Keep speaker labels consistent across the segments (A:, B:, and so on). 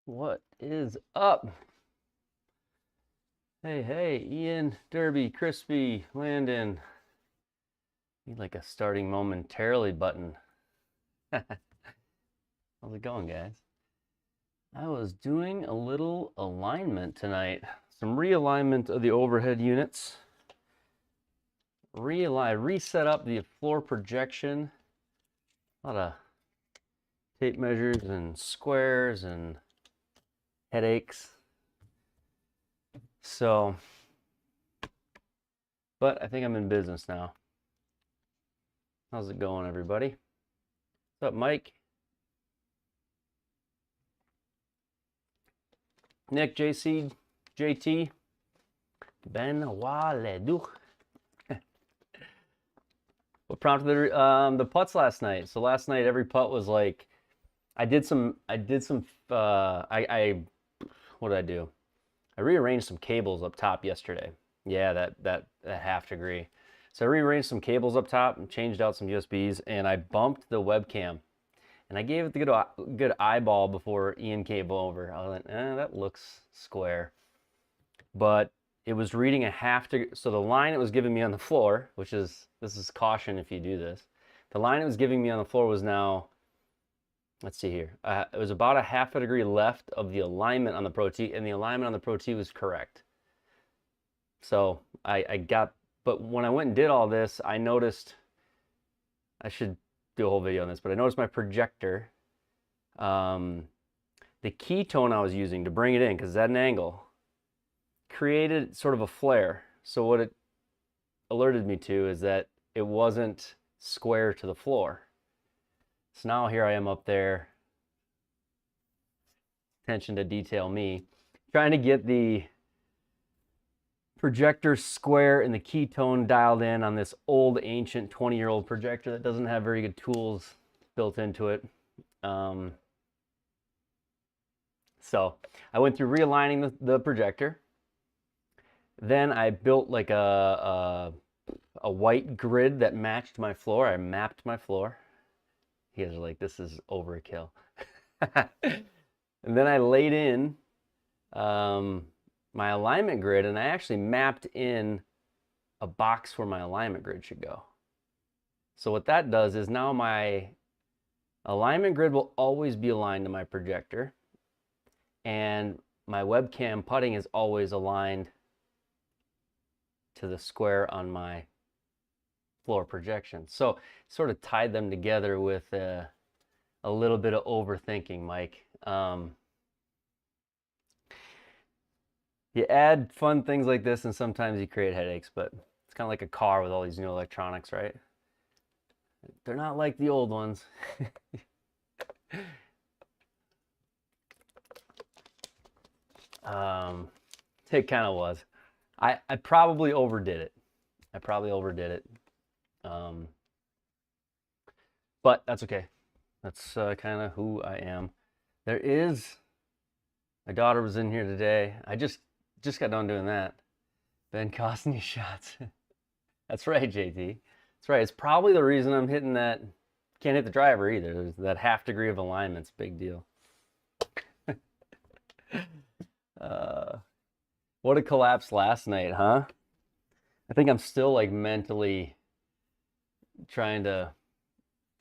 A: What is up? Hey, Ian, Derby, Crispy, Landon. Need like a starting momentarily button. How's it going, guys? I was doing a little alignment tonight. Some realignment of the overhead units. Reset up the floor projection. A lot of tape measures and squares and headaches. So, but I think I'm in business now. How's it going, everybody? What's up, Mike? Nick, JC, JT, Benoit Leduc. What prompted the putts last night? So last night every putt was like, what did I do? I rearranged some cables up top yesterday. Yeah, that half degree. So I rearranged some cables up top and changed out some USBs, and I bumped the webcam. And I gave it the good eyeball before Ian came over. I went, that looks square. But it was reading a half degree. So the line it was giving me on the floor, this is caution if you do this. The line it was giving me on the floor was now, let's see here. It was about a half a degree left of the alignment on the Pro T, and the alignment on the Pro T was correct. So but when I went and did all this, I noticed, I should do a whole video on this, but I noticed my projector, the ketone I was using to bring it in, because it's at an angle, created sort of a flare. So what it alerted me to is that it wasn't square to the floor. So now here I am up there, attention to detail me, trying to get the projector square and the ketone dialed in on this old ancient 20-year-old projector that doesn't have very good tools built into it. So I went through realigning the projector. Then I built like a white grid that matched my floor. I mapped my floor. You guys are like, this is overkill. And then I laid in my alignment grid, and I actually mapped in a box where my alignment grid should go. So what that does is now my alignment grid will always be aligned to my projector, and my webcam putting is always aligned to the square on my floor projection. So sort of tied them together with a little bit of overthinking, Mike. You add fun things like this and sometimes you create headaches, but it's kind of like a car with all these new electronics, right? They're not like the old ones. It kind of was. I probably overdid it. But that's okay. That's kind of who I am. My daughter was in here today. I just got done doing that. Ben Costney shots. That's right, JT. That's right. It's probably the reason I'm hitting that. Can't hit the driver either. There's that half degree of alignment's big deal. What a collapse last night, huh? I think I'm still like mentally trying to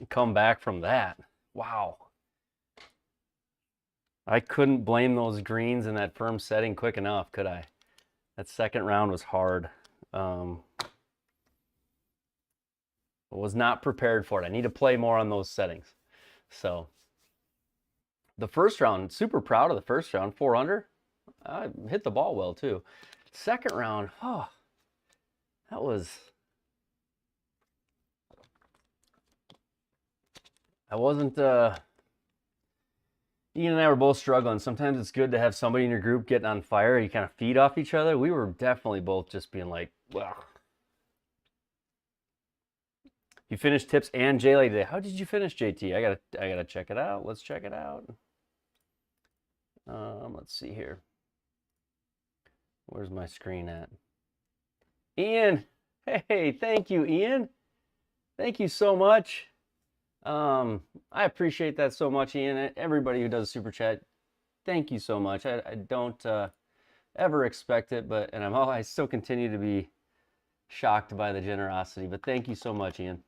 A: come back from that. Wow. I couldn't blame those greens in that firm setting quick enough, could I? That second round was hard. I was not prepared for it. I need to play more on those settings. So the first round, super proud of the first round, 4 under. I hit the ball well too. Second round, I wasn't, Ian and I were both struggling. Sometimes it's good to have somebody in your group getting on fire. You kind of feed off each other. We were definitely both just being like, well. You finished tips and J-Lay today. How did you finish, JT? I gotta check it out. Let's check it out. Let's see here. Where's my screen at? Ian, hey, thank you, Ian. Thank you so much. I appreciate that so much, Ian. Everybody who does super chat, thank you so much. I don't ever expect it, but I still continue to be shocked by the generosity. But thank you so much, Ian.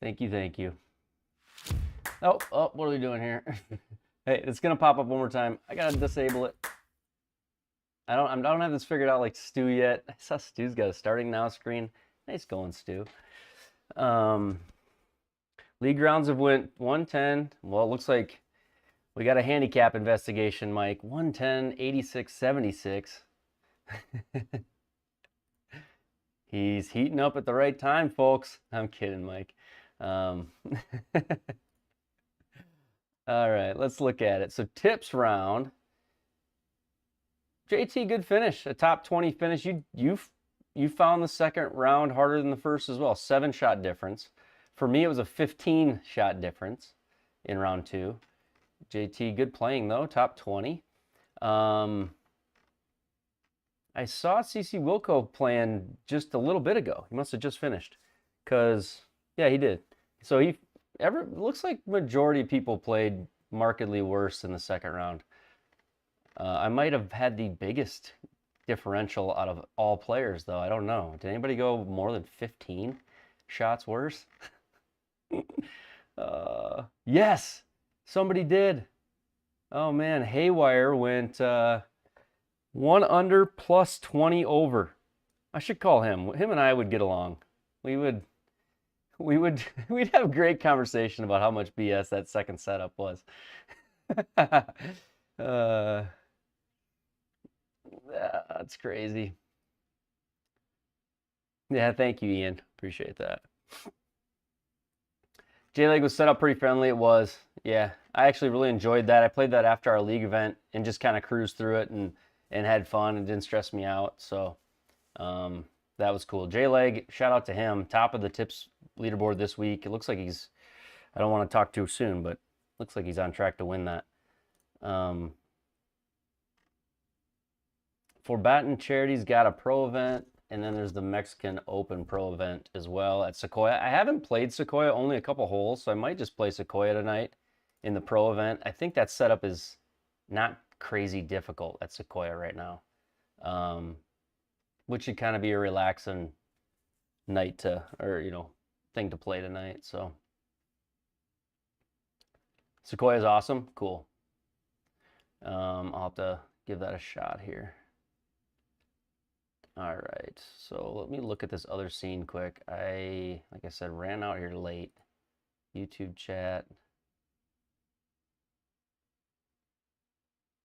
A: Thank you, thank you. Oh, what are we doing here? Hey, it's gonna pop up one more time. I gotta disable it. I don't have this figured out like Stu yet. I saw Stu's got a starting now screen. Nice going, Stu. League rounds have went 110. Well, it looks like we got a handicap investigation, Mike. 110, 86, 76. He's heating up at the right time, folks. I'm kidding, Mike. All right, let's look at it. So tips round. JT, good finish. A top 20 finish. You found the second round harder than the first as well. 7-shot difference. For me, it was a 15-shot difference in round 2. JT, good playing though. Top 20. I saw CC Wilco playing just a little bit ago. He must have just finished. Cause yeah, he did. So looks like majority of people played markedly worse in the second round. I might have had the biggest differential out of all players, though. I don't know. Did anybody go more than 15 shots worse? Yes, somebody did. Oh man, Haywire went 1 under plus 20 over. I should call him. Him and I would get along. We'd have a great conversation about how much BS that second setup was. That's crazy. Yeah, thank you, Ian. Appreciate that. J-Leg was set up pretty friendly. It was. Yeah, I actually really enjoyed that. I played that after our league event and just kind of cruised through it and had fun and didn't stress me out. So that was cool. J-Leg, shout out to him. Top of the tips leaderboard this week. It looks like he's, I don't want to talk too soon, but looks like he's on track to win that. For Baton Charity's got a pro event, and then there's the Mexican Open pro event as well at Sequoia. I haven't played Sequoia, only a couple holes, so I might just play Sequoia tonight in the pro event. I think that setup is not crazy difficult at Sequoia right now, which should kind of be a relaxing night to, or thing to play tonight. So Sequoia is awesome. Cool. I'll have to give that a shot here. All right, so let me look at this other scene quick. Like I said, ran out here late. YouTube chat.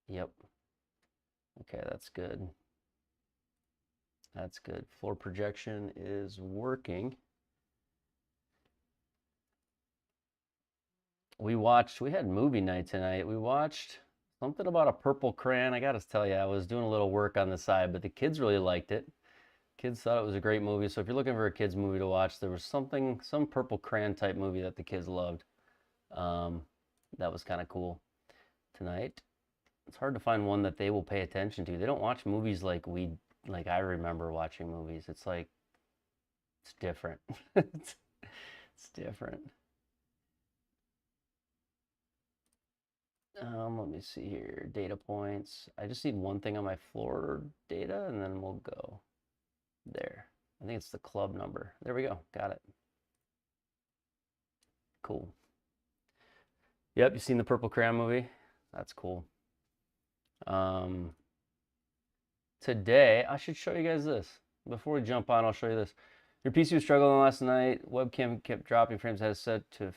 A: Yep. Okay, that's good. That's good. Floor projection is working. We had movie night tonight. We watched something about a purple crayon. I got to tell you, I was doing a little work on the side, but the kids really liked it. Kids thought it was a great movie. So if you're looking for a kids movie to watch, there was some purple crayon type movie that the kids loved. That was kind of cool tonight. It's hard to find one that they will pay attention to. They don't watch movies like I remember watching movies. It's like, it's different. It's different. Let me see here. Data points. I just need one thing on my floor data, and then we'll go there. I think it's the club number. There we go. Got it. Cool. Yep, you seen the Purple Crayon movie? That's cool. Today, I should show you guys this. Before we jump on, I'll show you this. Your PC was struggling last night. Webcam kept dropping frames. Had it set to...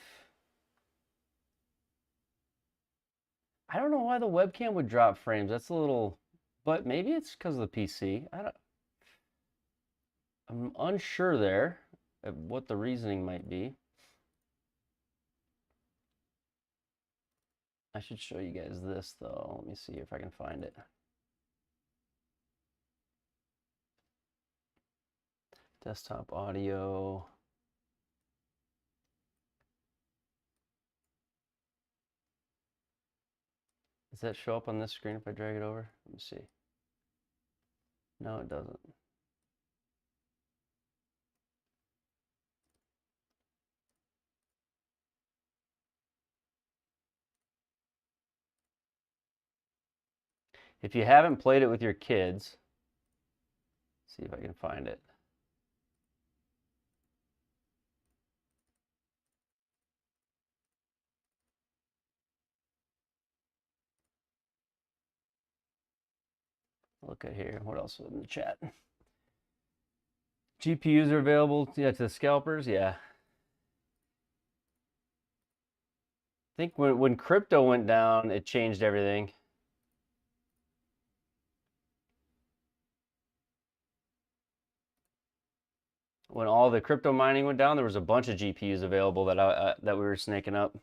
A: I don't know why the webcam would drop frames. That's a little... But maybe it's because of the PC. I'm unsure there of what the reasoning might be. I should show you guys this though. Let me see if I can find it. Desktop audio. Does that show up on this screen if I drag it over? Let me see. No, it doesn't. If you haven't played it with your kids, see if I can find it. Look at here. What else was in the chat? GPUs are available to the scalpers. Yeah. I think when crypto went down, it changed everything. When all the crypto mining went down, there was a bunch of GPUs available that we were snaking up.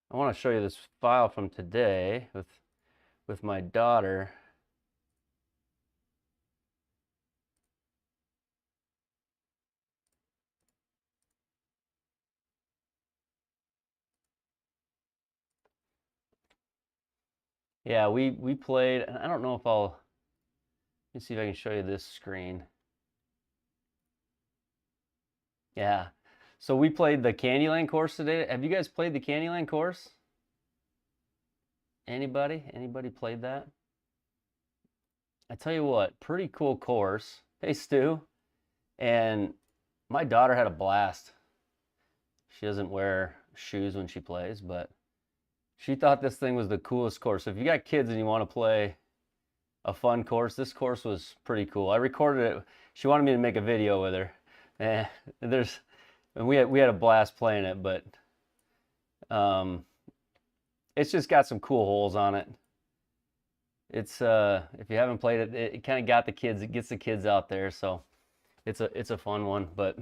A: I want to show you this file from today with my daughter. Yeah, we played. I don't know if let me see if I can show you this screen. Yeah. So we played the Candyland course today. Have you guys played the Candyland course? Anybody? Anybody played that? I tell you what, pretty cool course. Hey, Stu. And my daughter had a blast. She doesn't wear shoes when she plays, but she thought this thing was the coolest course. So if you got kids and you want to play a fun course, this course was pretty cool. I recorded it. She wanted me to make a video with her. And we had a blast playing it, but it's just got some cool holes on it. It's if you haven't played it, it kind of got the kids. It gets the kids out there, so it's a fun one. But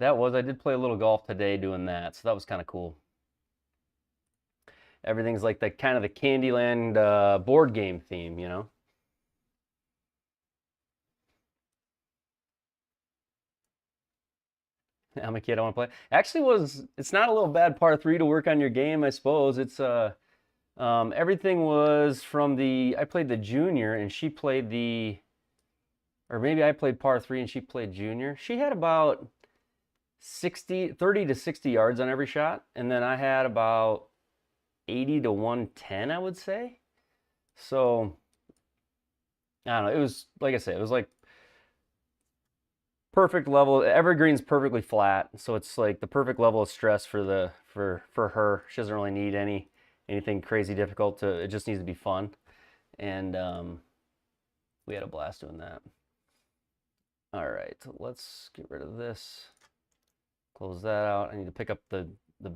A: I did play a little golf today doing that, so that was kind of cool. Everything's like the kind of the Candyland board game theme, you know. I'm a kid, I want to play. Actually, it's not a little bad par 3 to work on your game, I suppose. It's everything was from I played the junior and she played or maybe I played par 3 and she played junior. She had about 30 to 60 yards on every shot, and then I had about 80 to 110, I would say. So I don't know. It was, like I said, it was like perfect level. Evergreen's perfectly flat, so it's like the perfect level of stress for her. She doesn't really need anything crazy difficult. It just needs to be fun, and we had a blast doing that. All right, let's get rid of this. Close that out. I need to pick up the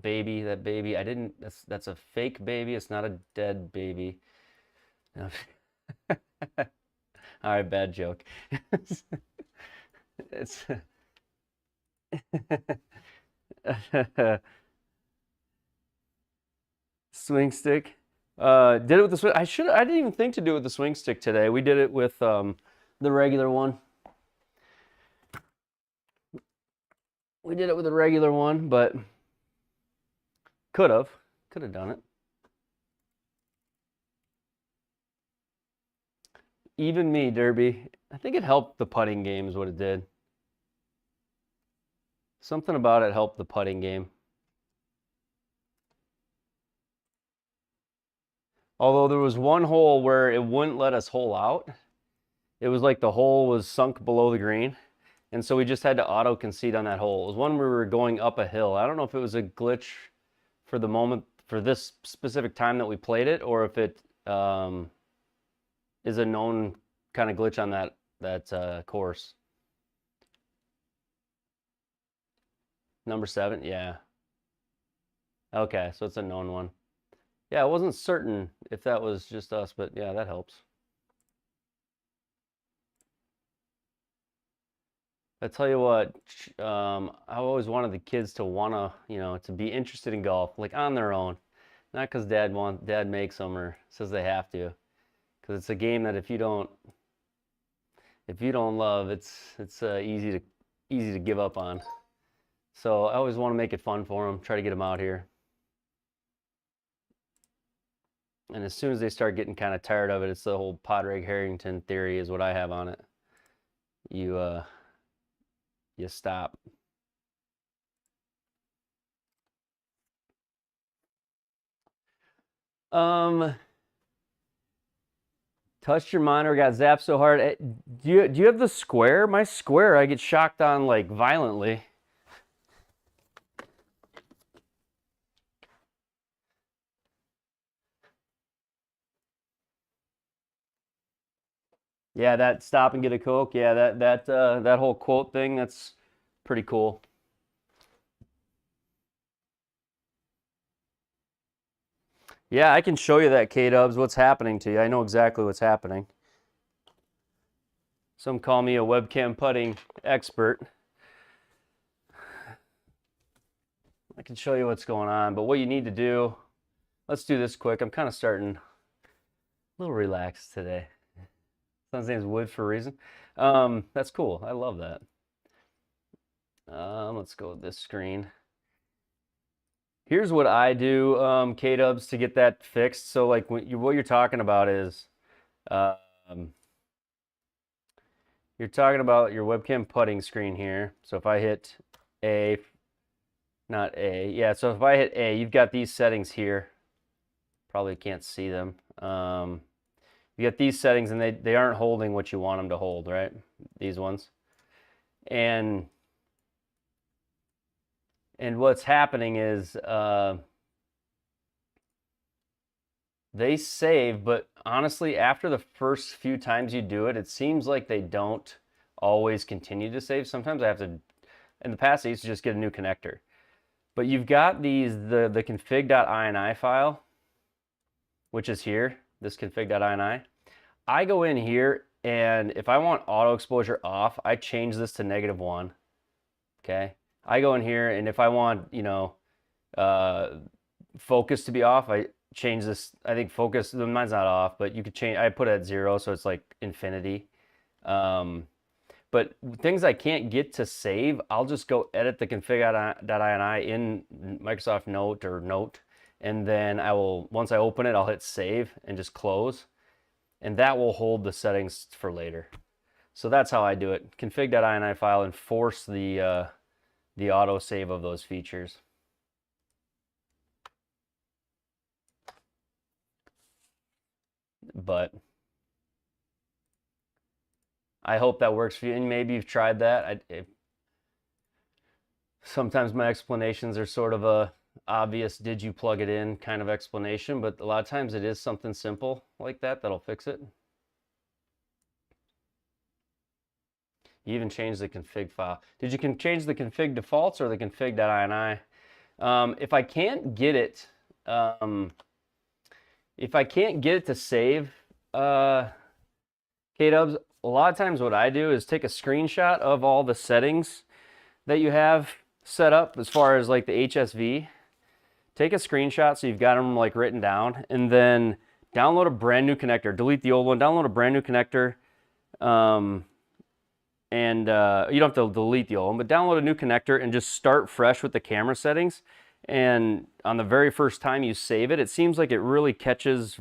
A: baby. That baby, that's a fake baby. It's not a dead baby. No. All right, bad joke. It's swing stick. Did it with the swing. I didn't even think to do it with the swing stick today. We did it with the regular one. We did it with a regular one, but could have done it. Even me, Derby. I think it helped the putting game is what it did. Something about it helped the putting game. Although there was one hole where it wouldn't let us hole out. It was like the hole was sunk below the green. And so we just had to auto concede on that hole. It was one where we were going up a hill. I don't know if it was a glitch for the moment, for this specific time that we played it, or if it is a known kind of glitch on that course. Number 7, yeah. Okay, so it's a known one. Yeah, I wasn't certain if that was just us, but yeah, that helps. I tell you what, I always wanted the kids to to be interested in golf, like on their own, not because dad makes them or says they have to, because it's a game that if you don't love, it's easy to give up on. So I always want to make it fun for them, try to get them out here. And as soon as they start getting kind of tired of it, it's the whole Padraig Harrington theory is what I have on it. you stop. Touched your monitor, got zapped so hard. Do you have the square? My square, I get shocked on like violently. Yeah, that stop and get a Coke. Yeah, that whole quote thing, that's pretty cool. Yeah, I can show you that, K-Dubs, what's happening to you. I know exactly what's happening. Some call me a webcam putting expert. I can show you what's going on, but what you need to do, let's do this quick. I'm kind of starting a little relaxed today. Son's name's Wood for a reason. That's cool. I love that. Let's go with this screen. Here's what I do, K-Dubs, to get that fixed. So like what you're talking about is, you're talking about your webcam putting screen here. So if I hit A, not A, yeah, so if I hit A, you've got these settings here. Probably can't see them. You got these settings and they aren't holding what you want them to hold, right? These ones. And what's happening is they save, but honestly, after the first few times you do it, it seems like they don't always continue to save. Sometimes I have to, in the past, I used to just get a new connector. But you've got the config.ini file, which is here, this config.ini. I go in here, and if I want auto exposure off, I change this to -1, okay? I go in here, and if I want, you know, focus to be off, I change this. I think focus, mine's not off, but you could change, I put it at 0, so it's like infinity. But things I can't get to save, I'll just go edit the config.ini in Microsoft Note or Note, and then I will, once I open it, I'll hit save and just close, and that will hold the settings for later. So that's how I do it. Config.ini file and force the auto save of those features. But I hope that works for you, and maybe you've tried that. Sometimes my explanations are sort of a obvious, did you plug it in kind of explanation, but a lot of times it is something simple like that that'll fix it. You even changed the config file. Did you change the config defaults or the config.ini? If I can't get it, to save, K-Dubs, a lot of times what I do is take a screenshot of all the settings that you have set up as far as like the HSV. Take a screenshot so you've got them like written down, and then download a brand new connector. Delete the old one, download a brand new connector. And you don't have to delete the old one, but download a new connector and just start fresh with the camera settings. And on the very first time you save it, it seems like it really catches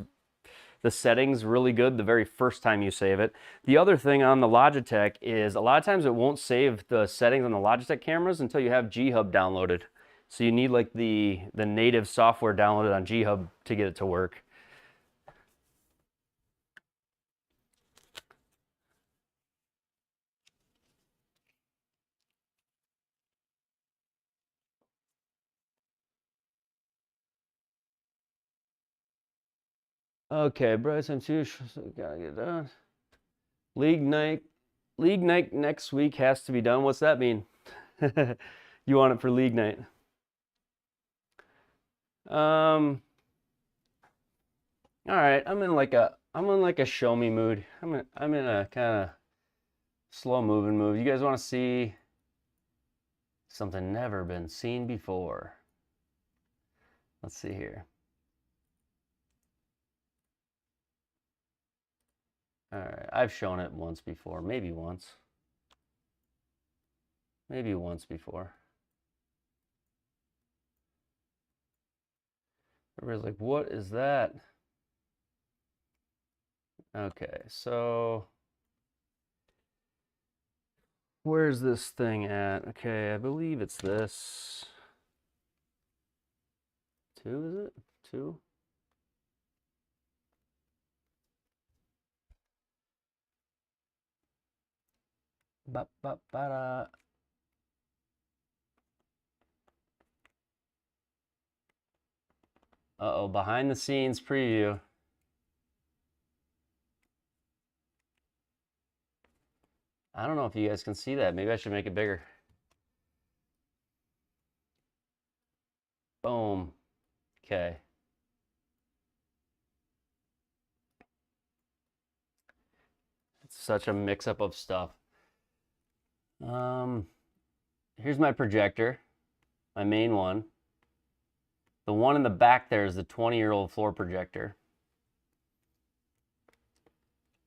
A: the settings really good the very first time you save it. The other thing on the Logitech is a lot of times it won't save the settings on the Logitech cameras until you have G-Hub downloaded. So you need like the native software downloaded on G-Hub to get it to work. Okay, Bryce, I'm too sure, so gotta get done. League night next week has to be done. What's that mean? You want it for league night? All right, I'm in like a show me mood. I'm in a kind of slow moving mood. You guys want to see something never been seen before? Let's see here. All right, I've shown it once before, maybe once before. Everybody's like, what is that? Okay, so Where's this thing at? Okay, I believe it's this. 2, is it? 2? Ba, ba, ba, da. Uh-oh, behind the scenes preview. I don't know if you guys can see that. Maybe I should make it bigger. Boom. Okay. It's such a mix-up of stuff. Here's my projector, my main one. The one in the back there is the 20-year-old floor projector.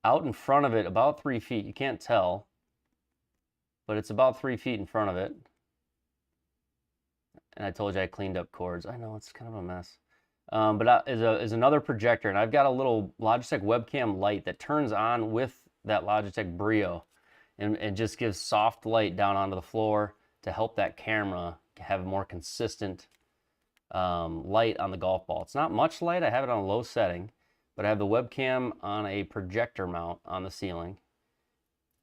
A: Out in front of it, about 3 feet, you can't tell, but it's about 3 feet in front of it. And I told you I cleaned up cords. I know, it's kind of a mess. But is another projector, and I've got a little Logitech webcam light that turns on with that Logitech Brio, and it just gives soft light down onto the floor to help that camera have a more consistent light on the golf ball. It's not much light. I have it on a low setting, but I have the webcam on a projector mount on the ceiling,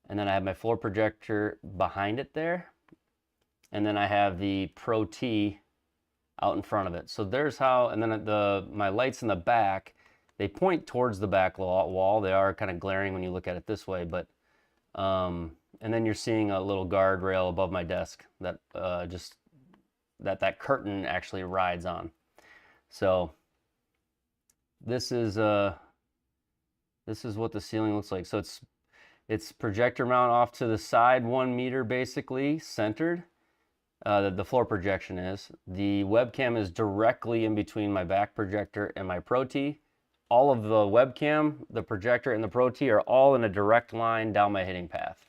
A: and then I have my floor projector behind it there, and then I have the Pro T out in front of it. So there's how, and then my lights in the back, they point towards the back wall. They are kind of glaring when you look at it this way, but and then you're seeing a little guardrail above my desk that just that curtain actually rides on. So this is what the ceiling looks like. So it's projector mount off to the side 1 meter, basically centered. The floor projection is. The webcam is directly in between my back projector and my Pro T. All of the webcam, the projector, and the Pro T are all in a direct line down my hitting path.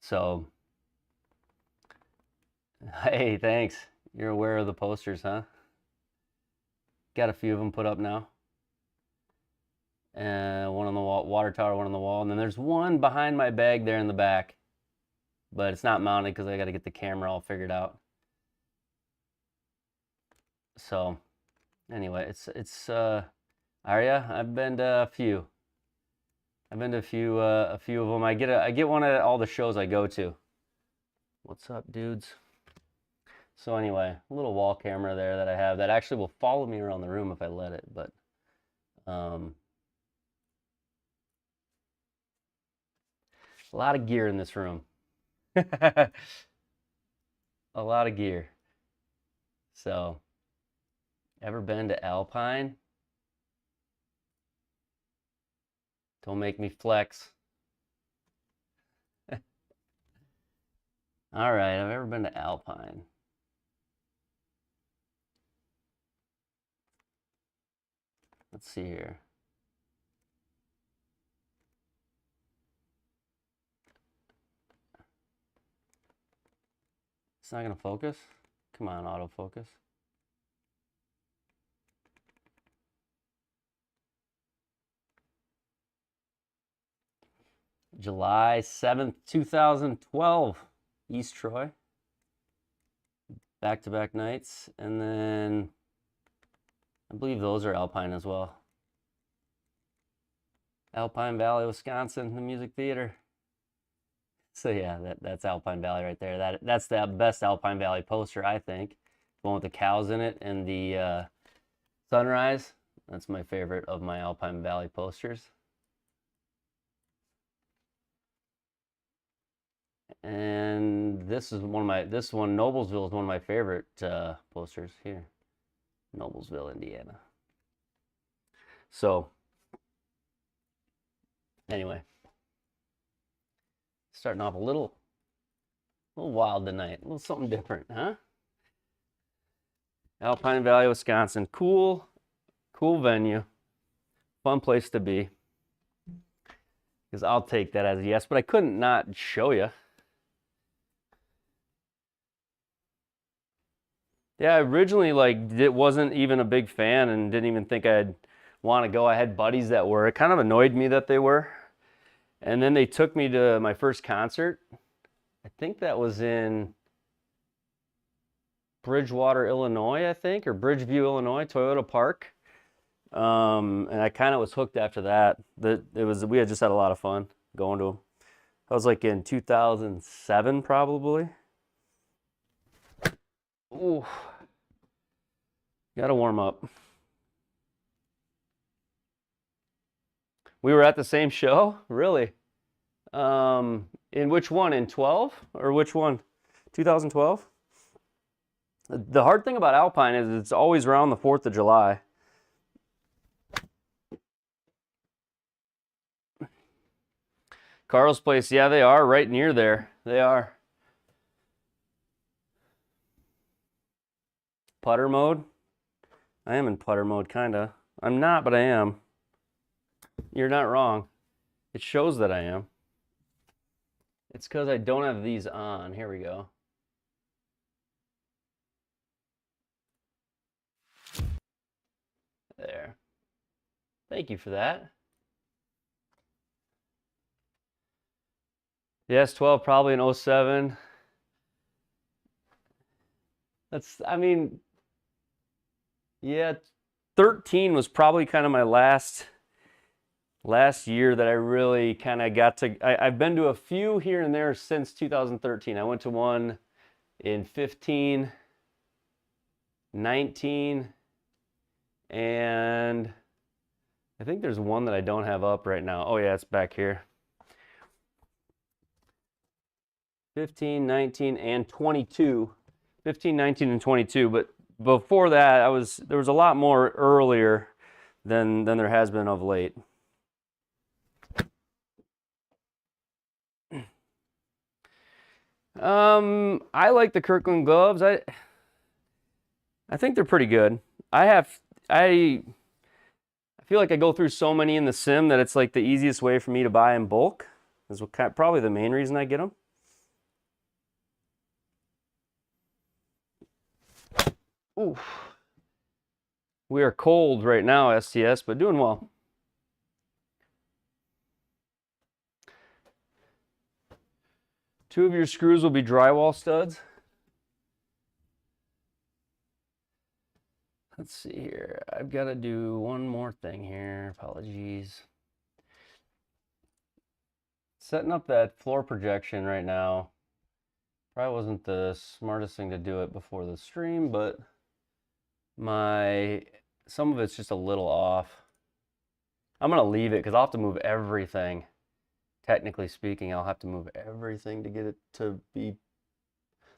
A: So, hey, thanks. You're aware of the posters, huh? Got a few of them put up now. One on the wall, water tower, one on the wall. And then there's one behind my bag there in the back. But it's not mounted because I got to get the camera all figured out. So, anyway, it's Arya. I've been to a few. I've been to a few of them. I get one at all the shows I go to. What's up, dudes? So anyway, a little wall camera there that I have that actually will follow me around the room if I let it. But a lot of gear in this room. A lot of gear. So, ever been to Alpine? Don't make me flex. All right, I've ever been to Alpine. Let's see here. It's not gonna focus? Come on, autofocus. July 7th, 2012, East Troy. Back-to-back nights. And then I believe those are Alpine as well. Alpine Valley, Wisconsin, the music theater. So yeah, that's Alpine Valley right there. That's the best Alpine Valley poster, I think. The one with the cows in it and the sunrise. That's my favorite of my Alpine Valley posters. And this one, Noblesville, is one of my favorite posters here. Noblesville, Indiana. So, anyway. Starting off a little wild tonight. A little something different, huh? Alpine Valley, Wisconsin. Cool venue. Fun place to be. Because I'll take that as a yes, but I couldn't not show you. Yeah, I originally wasn't even a big fan and didn't even think I'd want to go. I had buddies that were. It kind of annoyed me that they were. And then they took me to my first concert. I think that was in Bridgewater, Illinois, I think, or Bridgeview, Illinois, Toyota Park. And I kind of was hooked after that. We had just had a lot of fun going to them. That was like in 2007, probably. Ooh, gotta warm up. We were at the same show, really? In which one? In 12 or which one? 2012. The hard thing about Alpine is it's always around the 4th of July. Carl's place, yeah, they are right near there. They are. Putter mode? I am in putter mode, kinda. I'm not, but I am. You're not wrong. It shows that I am. It's because I don't have these on. Here we go. There. Thank you for that. Yes, 12 probably in 07. I mean, yeah, 13 was probably kind of my last year that I really kind of got to. I've been to a few here and there since 2013. I went to one in 15, 19, and I think there's one that I don't have up right now. Oh yeah, it's back here. 15, 19, and 22. 15, 19, and 22. But before that, there was a lot more earlier than there has been of late. I like the Kirkland gloves. I think they're pretty good. I feel like I go through so many in the sim that it's like the easiest way for me to buy in bulk. Is probably the main reason I get them. Ooh. We are cold right now, STS, but doing well. Two of your screws will be drywall studs. Let's see here. I've got to do one more thing here. Apologies. Setting up that floor projection right now. Probably wasn't the smartest thing to do it before the stream, but some of it's just a little off. I'm gonna leave it because I'll have to move everything. Technically speaking, I'll have to move everything to get it to be.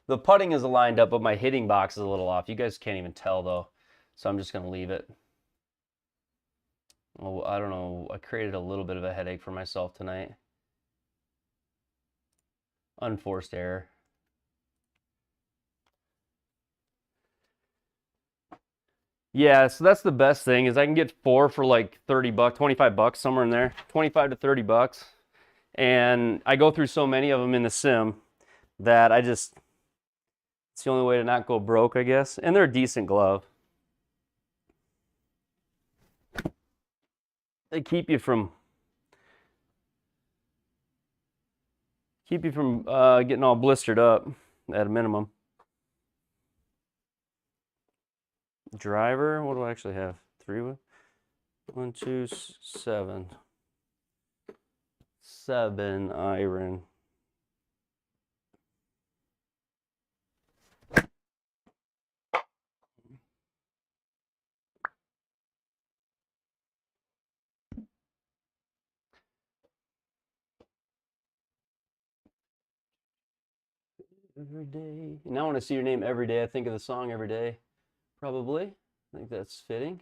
A: The putting is aligned up, but my hitting box is a little off. You guys can't even tell though, so I'm just gonna leave it. Oh, I don't know. I created a little bit of a headache for myself tonight. Unforced error. Yeah, so that's the best thing is I can get 4 for like 30 bucks, 25 bucks, somewhere in there, 25 to 30 bucks. And I go through so many of them in the sim that it's the only way to not go broke, I guess. And they're a decent glove. They keep you from getting all blistered up at a minimum. Driver, what do I actually have? 3, 1, 2, 7. 7 iron. Every day. Now when I see your name every day, I think of the song Every Day. Probably. I think that's fitting.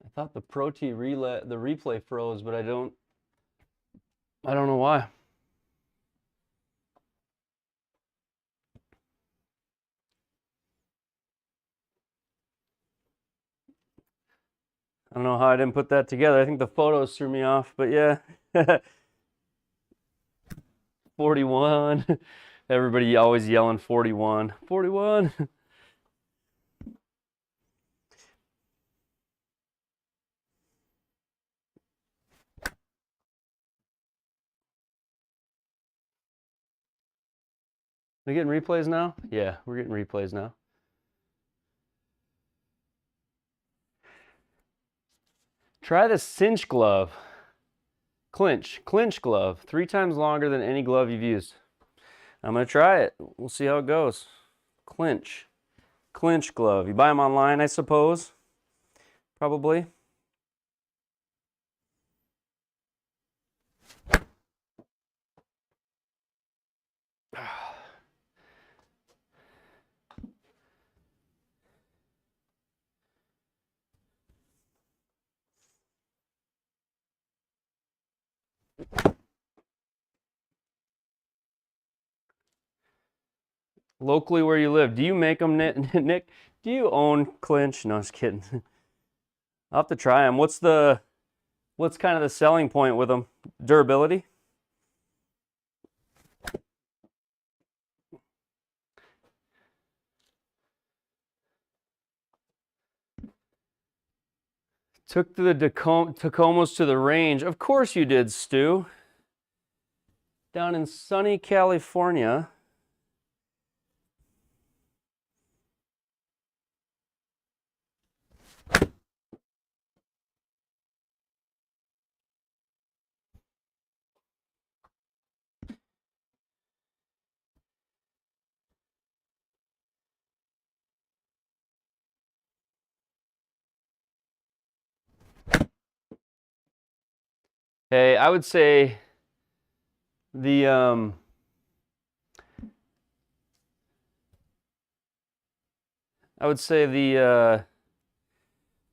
A: I thought the replay froze, but I don't know why. I don't know how I didn't put that together. I think the photos threw me off, but yeah. 41. Everybody always yelling 41. 41. we getting replays now? Yeah, we're getting replays now. Try the cinch glove. Clinch glove. 3 times longer than any glove you've used. I'm going to try it. We'll see how it goes. Clinch glove. You buy them online, I suppose. Probably. Locally where you live, do you make them, Nick? Do you own clinch? No, just kidding. I'll have to try them. What's kind of the selling point with them? Durability? Took the Tacomas to the range. Of course you did, Stu. Down in sunny California. Hey, I would say the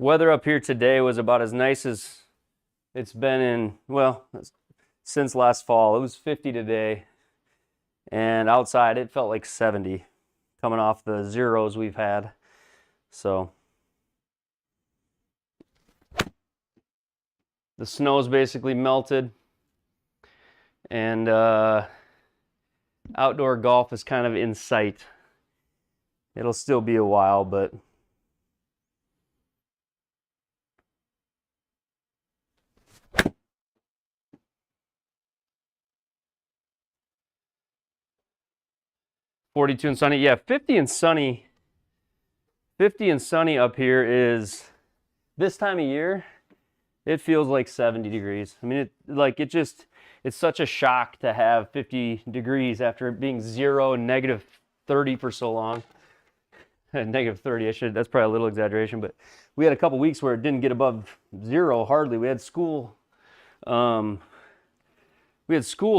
A: weather up here today was about as nice as it's been in, well, since last fall. It was 50 today, and outside it felt like 70, coming off the zeros we've had. So the snow's basically melted, and outdoor golf is kind of in sight. It'll still be a while, but .42 and sunny. Yeah, 50 and sunny. 50 and sunny up here is, this time of year, it feels like 70 degrees. I mean, it's such a shock to have 50 degrees after it being 0 and -30 for so long. -30, that's probably a little exaggeration, but we had a couple weeks where it didn't get above 0 hardly. We had school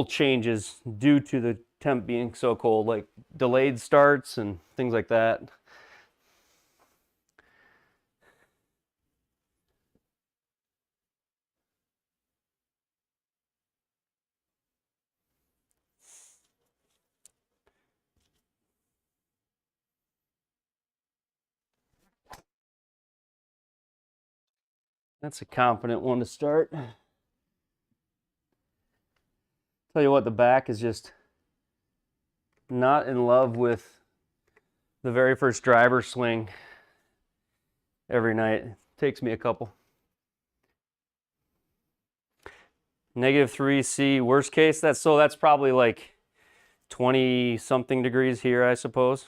A: changes due to the temp being so cold, like delayed starts and things like that. That's a confident one to start. Tell you what, the back is just not in love with the very first driver swing every night. It takes me a couple. -3C, worst case. That's probably like 20 something degrees here, I suppose.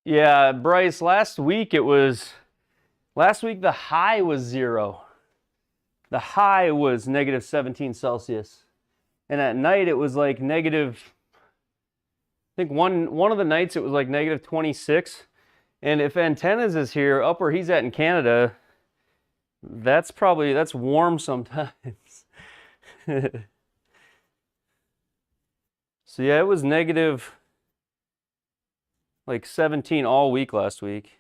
A: Yeah, Bryce, last week the high was 0. The high was -17 Celsius. And at night it was like negative, I think one of the nights it was like -26. And if Antennas is here, up where he's at in Canada, that's warm sometimes. So yeah, it was negative. like 17 all week last week.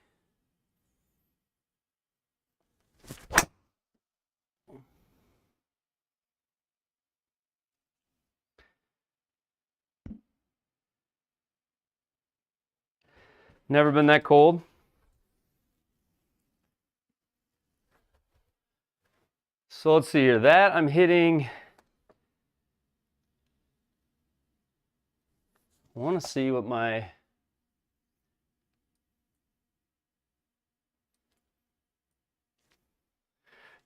A: Never been that cold. So let's see here. That I'm hitting. I want to see what my.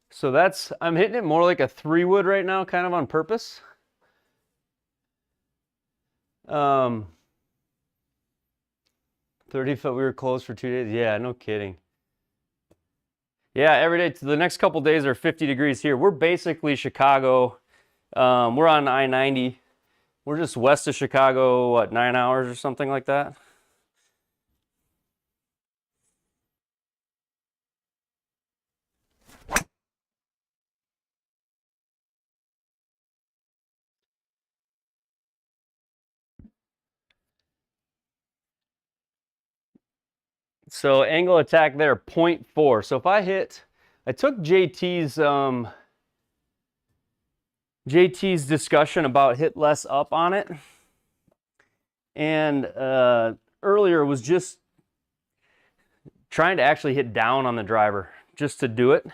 A: So that's, I'm hitting it more like a 3-wood right now, kind of on purpose. 30 foot, we were closed for 2 days. Yeah, no kidding. Yeah, every day, the next couple days are 50 degrees here. We're basically Chicago. We're on I-90. We're just west of Chicago, what, 9 hours or something like that? So angle attack there, 0.4. So if I hit, I took JT's discussion about hit less up on it. And earlier was just trying to actually hit down on the driver just to do it.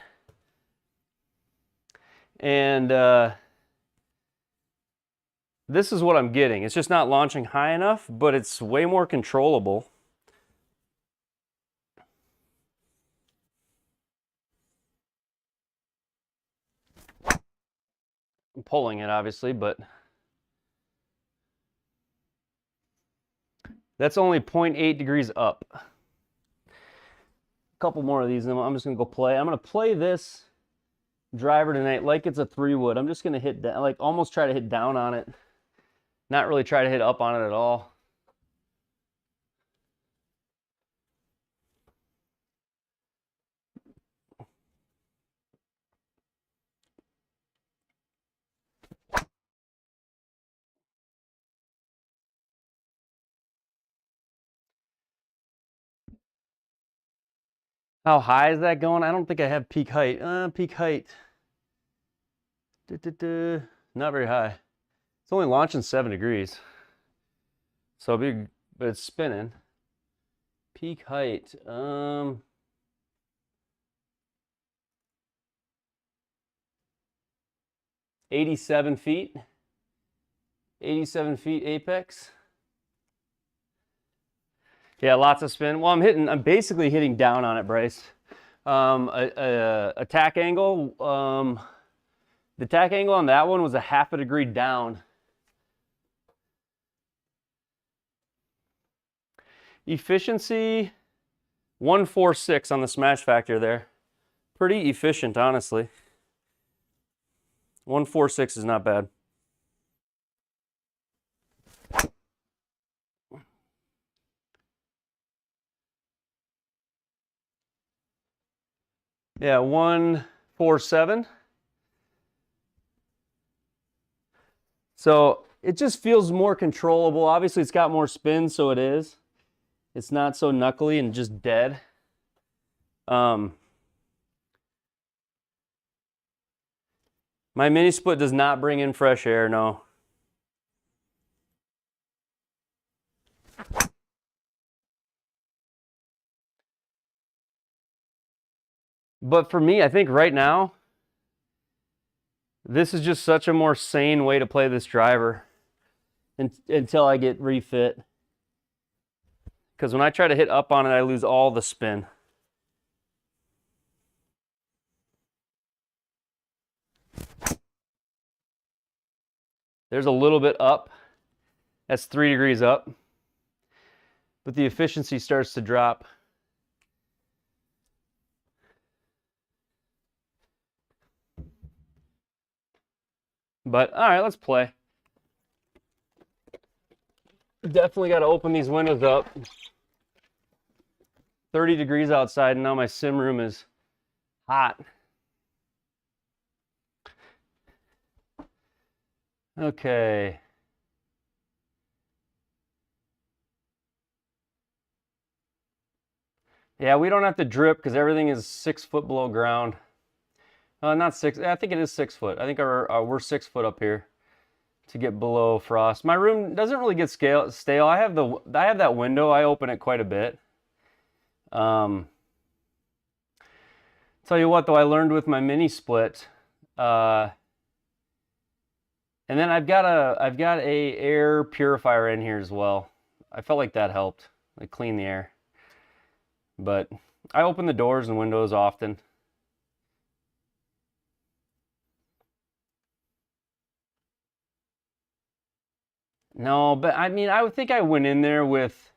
A: And this is what I'm getting. It's just not launching high enough, but it's way more controllable. I'm pulling it, obviously, but that's only 0.8 degrees up. A couple more of these, and I'm just gonna go play. I'm gonna play this driver tonight like it's a 3-wood. I'm just gonna hit down, like almost try to hit down on it. Not really try to hit up on it at all. How high is that going? I don't think I have peak height. Peak height. Not very high. It's only launching 7 degrees. So big, but it's spinning. Peak height. 87 feet. 87 feet apex. Yeah, lots of spin. Well, I'm basically hitting down on it, Bryce. Attack angle. The attack angle on that one was a 1/2 degree down. Efficiency, 146 on the smash factor there. Pretty efficient, honestly. 146 is not bad. Yeah, 147. So it just feels more controllable. Obviously, it's got more spin, so it is. It's not so knuckly and just dead. My mini split does not bring in fresh air, no. But for me, I think right now, this is just such a more sane way to play this driver until I get refit. Because when I try to hit up on it, I lose all the spin. There's a little bit up. That's 3 degrees up. But the efficiency starts to drop. But all right, let's play. Definitely got to open these windows up. 30 degrees outside, and now my sim room is hot. Okay. Yeah, we don't have to drip because everything is 6 foot below ground. Not 6, I think it is 6 foot. I think we're 6 foot up here to get below frost. My room doesn't really get stale. I have that window. I open it quite a bit. Tell you what though, I learned with my mini split, and then I've got a air purifier in here as well. I felt like that helped, like clean the air. But I open the doors and windows often. No, but I mean, I would think I went in there with,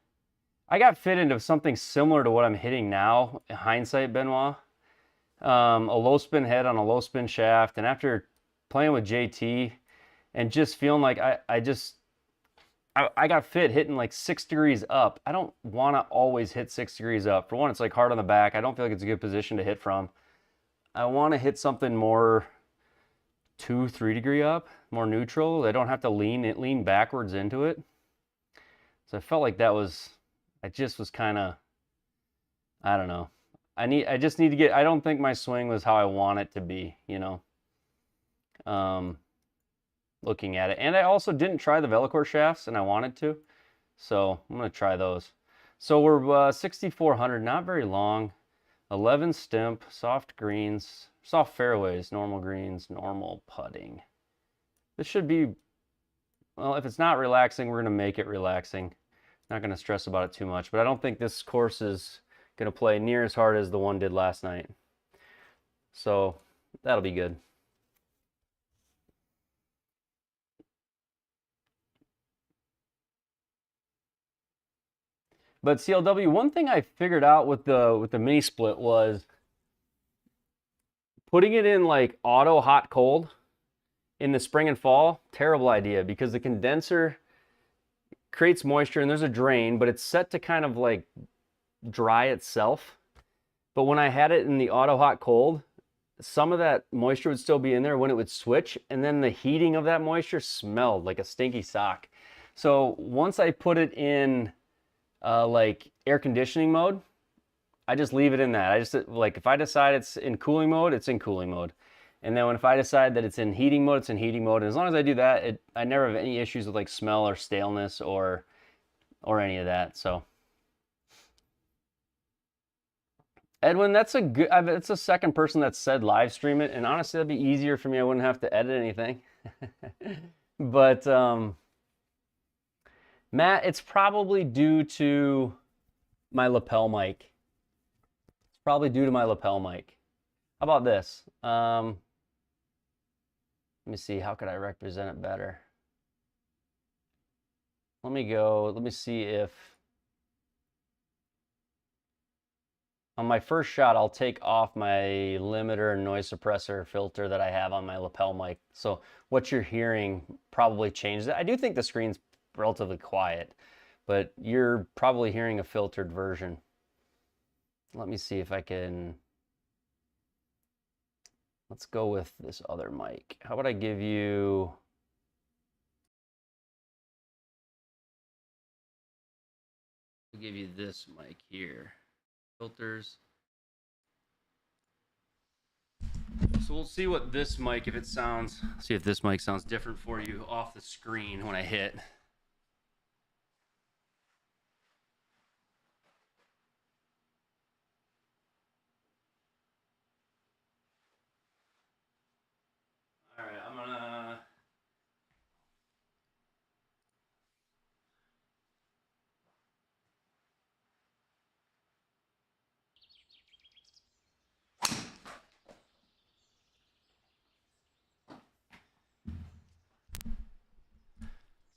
A: I got fit into something similar to what I'm hitting now, in hindsight, Benoit. A low spin head on a low spin shaft, and after playing with JT and just feeling like I got fit hitting like 6 degrees up. I don't want to always hit 6 degrees up. For one, it's like hard on the back. I don't feel like it's a good position to hit from. I want to hit something more 2-3 degree up, more neutral. I don't have to lean backwards into it. So I felt like I just was kind of, I don't know. I just need to get, I don't think my swing was how I want it to be, you know, looking at it. And I also didn't try the Velocore shafts, and I wanted to. So I'm going to try those. So we're 6,400, not very long. 11 stimp, soft greens, soft fairways, normal greens, normal putting. This should be, well, if it's not relaxing, we're going to make it relaxing. Not going to stress about it too much, but I don't think this course is going to play near as hard as the one did last night. So that'll be good. But CLW, one thing I figured out with the mini split was putting it in like auto hot cold in the spring and fall. Terrible idea, because the condenser creates moisture and there's a drain, but it's set to kind of like dry itself. But when I had it in the auto hot cold, some of that moisture would still be in there when it would switch, and then the heating of that moisture smelled like a stinky sock. So once I put it in like air conditioning mode, I just leave it in that. I just, like, if I decide it's in cooling mode, it's in cooling mode. And then if I decide that it's in heating mode, it's in heating mode. And as long as I do that, I never have any issues with like smell or staleness or any of that. So Edwin, that's it's the second person that said live stream it, and honestly that'd be easier for me. I wouldn't have to edit anything. But Matt, it's probably due to my lapel mic. It's probably due to my lapel mic. How about this? Let me see, how could I represent it better? Let me see if on my first shot, I'll take off my limiter and noise suppressor filter that I have on my lapel mic. So what you're hearing probably changed. I do think the screen's relatively quiet, but you're probably hearing a filtered version. Let me see if I can, let's go with this other mic. How about I give you, I'll give you this mic here. Filters. So we'll see what this mic, if it sounds, see if this mic sounds different for you off the screen when I hit. All right, I'm gonna,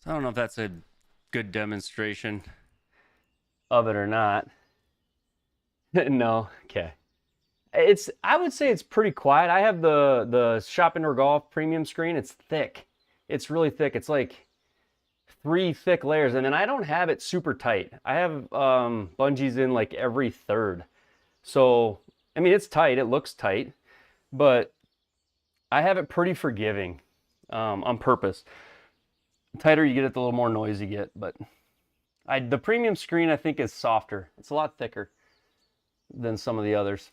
A: I don't know if that's a good demonstration of it or not. No, okay. I would say it's pretty quiet. I have the Shop Indoor Golf premium screen. It's thick. It's really thick. It's like 3 thick layers, and then I don't have it super tight. I have bungees in like every third. So, I mean, it's tight. It looks tight, but I have it pretty forgiving on purpose. The tighter you get it, the little more noise you get. But the premium screen, I think, is softer. It's a lot thicker. than some of the others.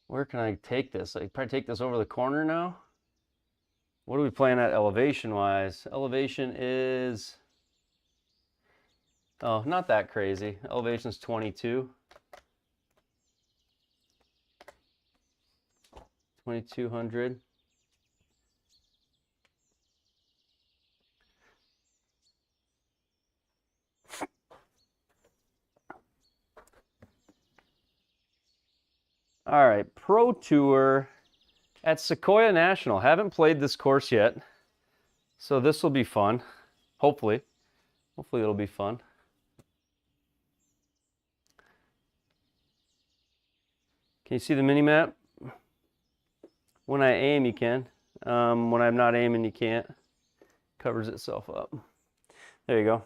A: Where can I take this? I probably take this over the corner now. What are we playing at elevation wise? Elevation is, oh, not that crazy. Elevation is 22. 2200. All right, Pro Tour at Sequoia National. Haven't played this course yet, so this will be fun. Hopefully it'll be fun. Can you see the mini map? When I aim, you can. When I'm not aiming, you can't. Covers itself up. There you go.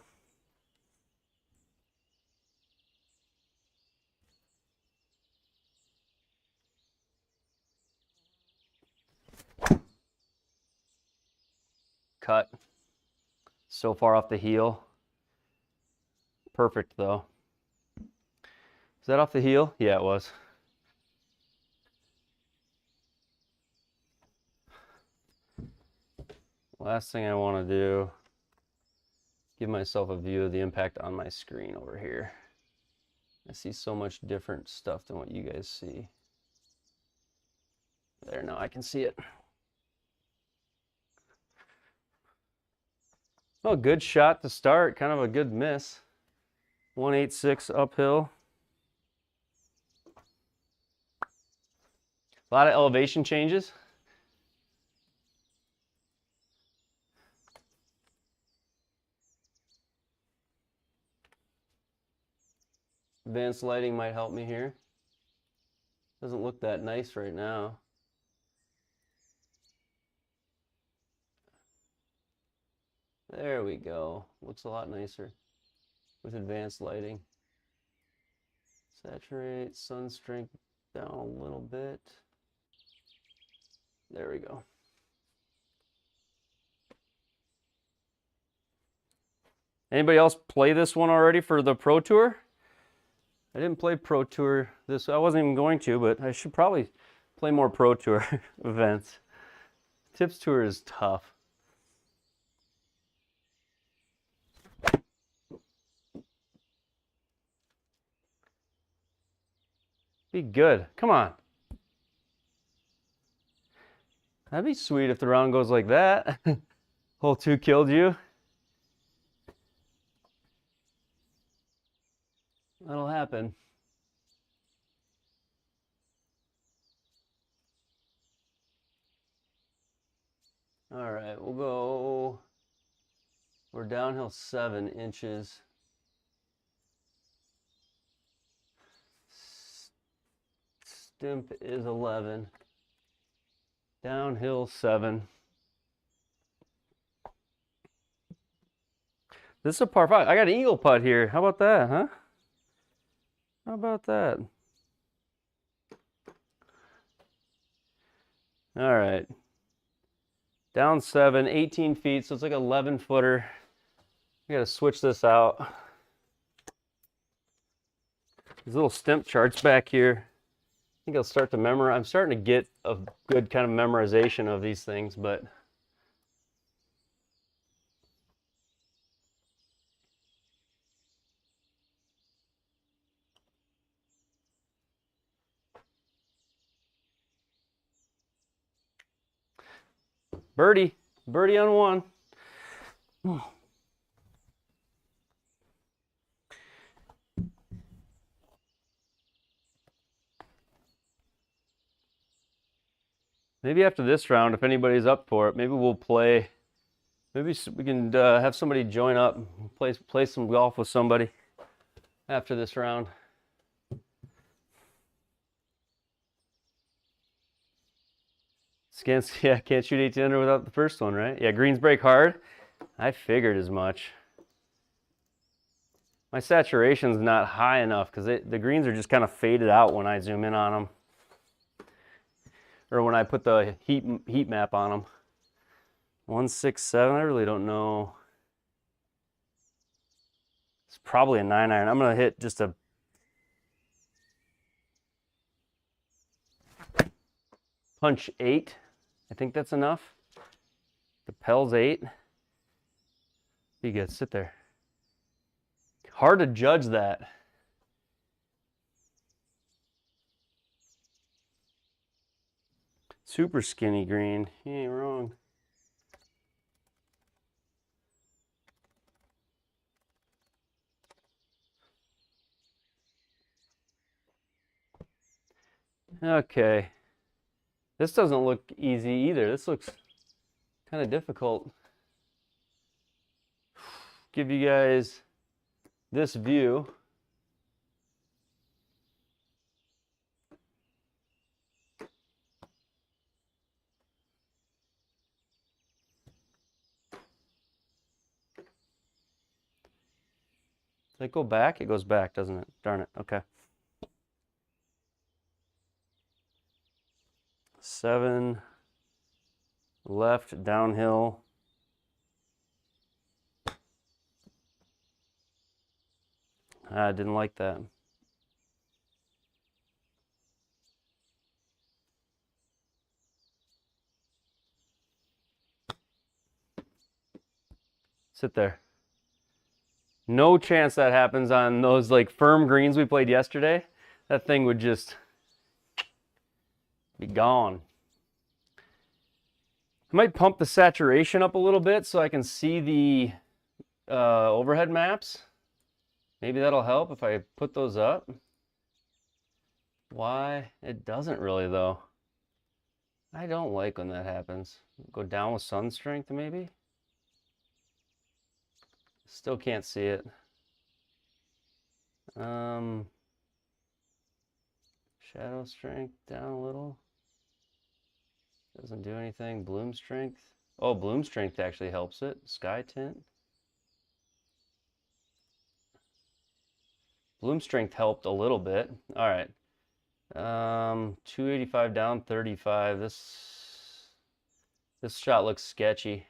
A: Cut. So far off the heel. Perfect though. Is that off the heel? Yeah, it was. Last thing I want to do, give myself a view of the impact on my screen over here. I see so much different stuff than what you guys see. There, now I can see it. Oh, good shot to start, kind of a good miss. 186 uphill. A lot of elevation changes. Advanced lighting might help me here. Doesn't look that nice right now. There we go. Looks a lot nicer with advanced lighting. Saturate, sun strength down a little bit. There we go. Anybody else play this one already for the Pro Tour? I didn't play Pro Tour this. I wasn't even going to, but I should probably play more Pro Tour events. Tips Tour is tough. Be good. Come on. That'd be sweet if the round goes like that. Hole 2 killed you. That'll happen. All right, we'll go. We're downhill 7 inches. Stimp is 11. Downhill 7. This is a par 5. I got an eagle putt here. How about that, huh? How about that? All right. Down 7, 18 feet, so it's like an 11-footer. I gotta switch this out. These little stimp charts back here. I think I'll start to memorize. I'm starting to get a good kind of memorization of these things, but birdie on 1. Maybe after this round, if anybody's up for it, maybe we'll play. Maybe we can have somebody join up, play some golf with somebody after this round. Yeah, can't shoot 18 under without the first one, right? Yeah, greens break hard. I figured as much. My saturation's not high enough because the greens are just kind of faded out when I zoom in on them or when I put the heat map on them. 167, I really don't know. It's probably a 9-iron. I'm gonna hit just a punch 8. I think that's enough. The Pell's 8. You guys sit there. Hard to judge that. Super skinny green. You ain't wrong. Okay. This doesn't look easy either. This looks kind of difficult. Give you guys this view. Does it go back? It goes back, doesn't it? Darn it. Okay. 7 left downhill. I didn't like that. Sit there. No chance that happens on those like firm greens we played yesterday. That thing would just be gone. I might pump the saturation up a little bit so I can see the overhead maps. Maybe that'll help if I put those up. Why? It doesn't really though. I don't like when that happens. Go down with sun strength maybe? Still can't see it. Shadow strength down a little. Doesn't do anything. Bloom strength. Oh, bloom strength actually helps it. Sky tint. Bloom strength helped a little bit. All right. 285 down, 35. This shot looks sketchy.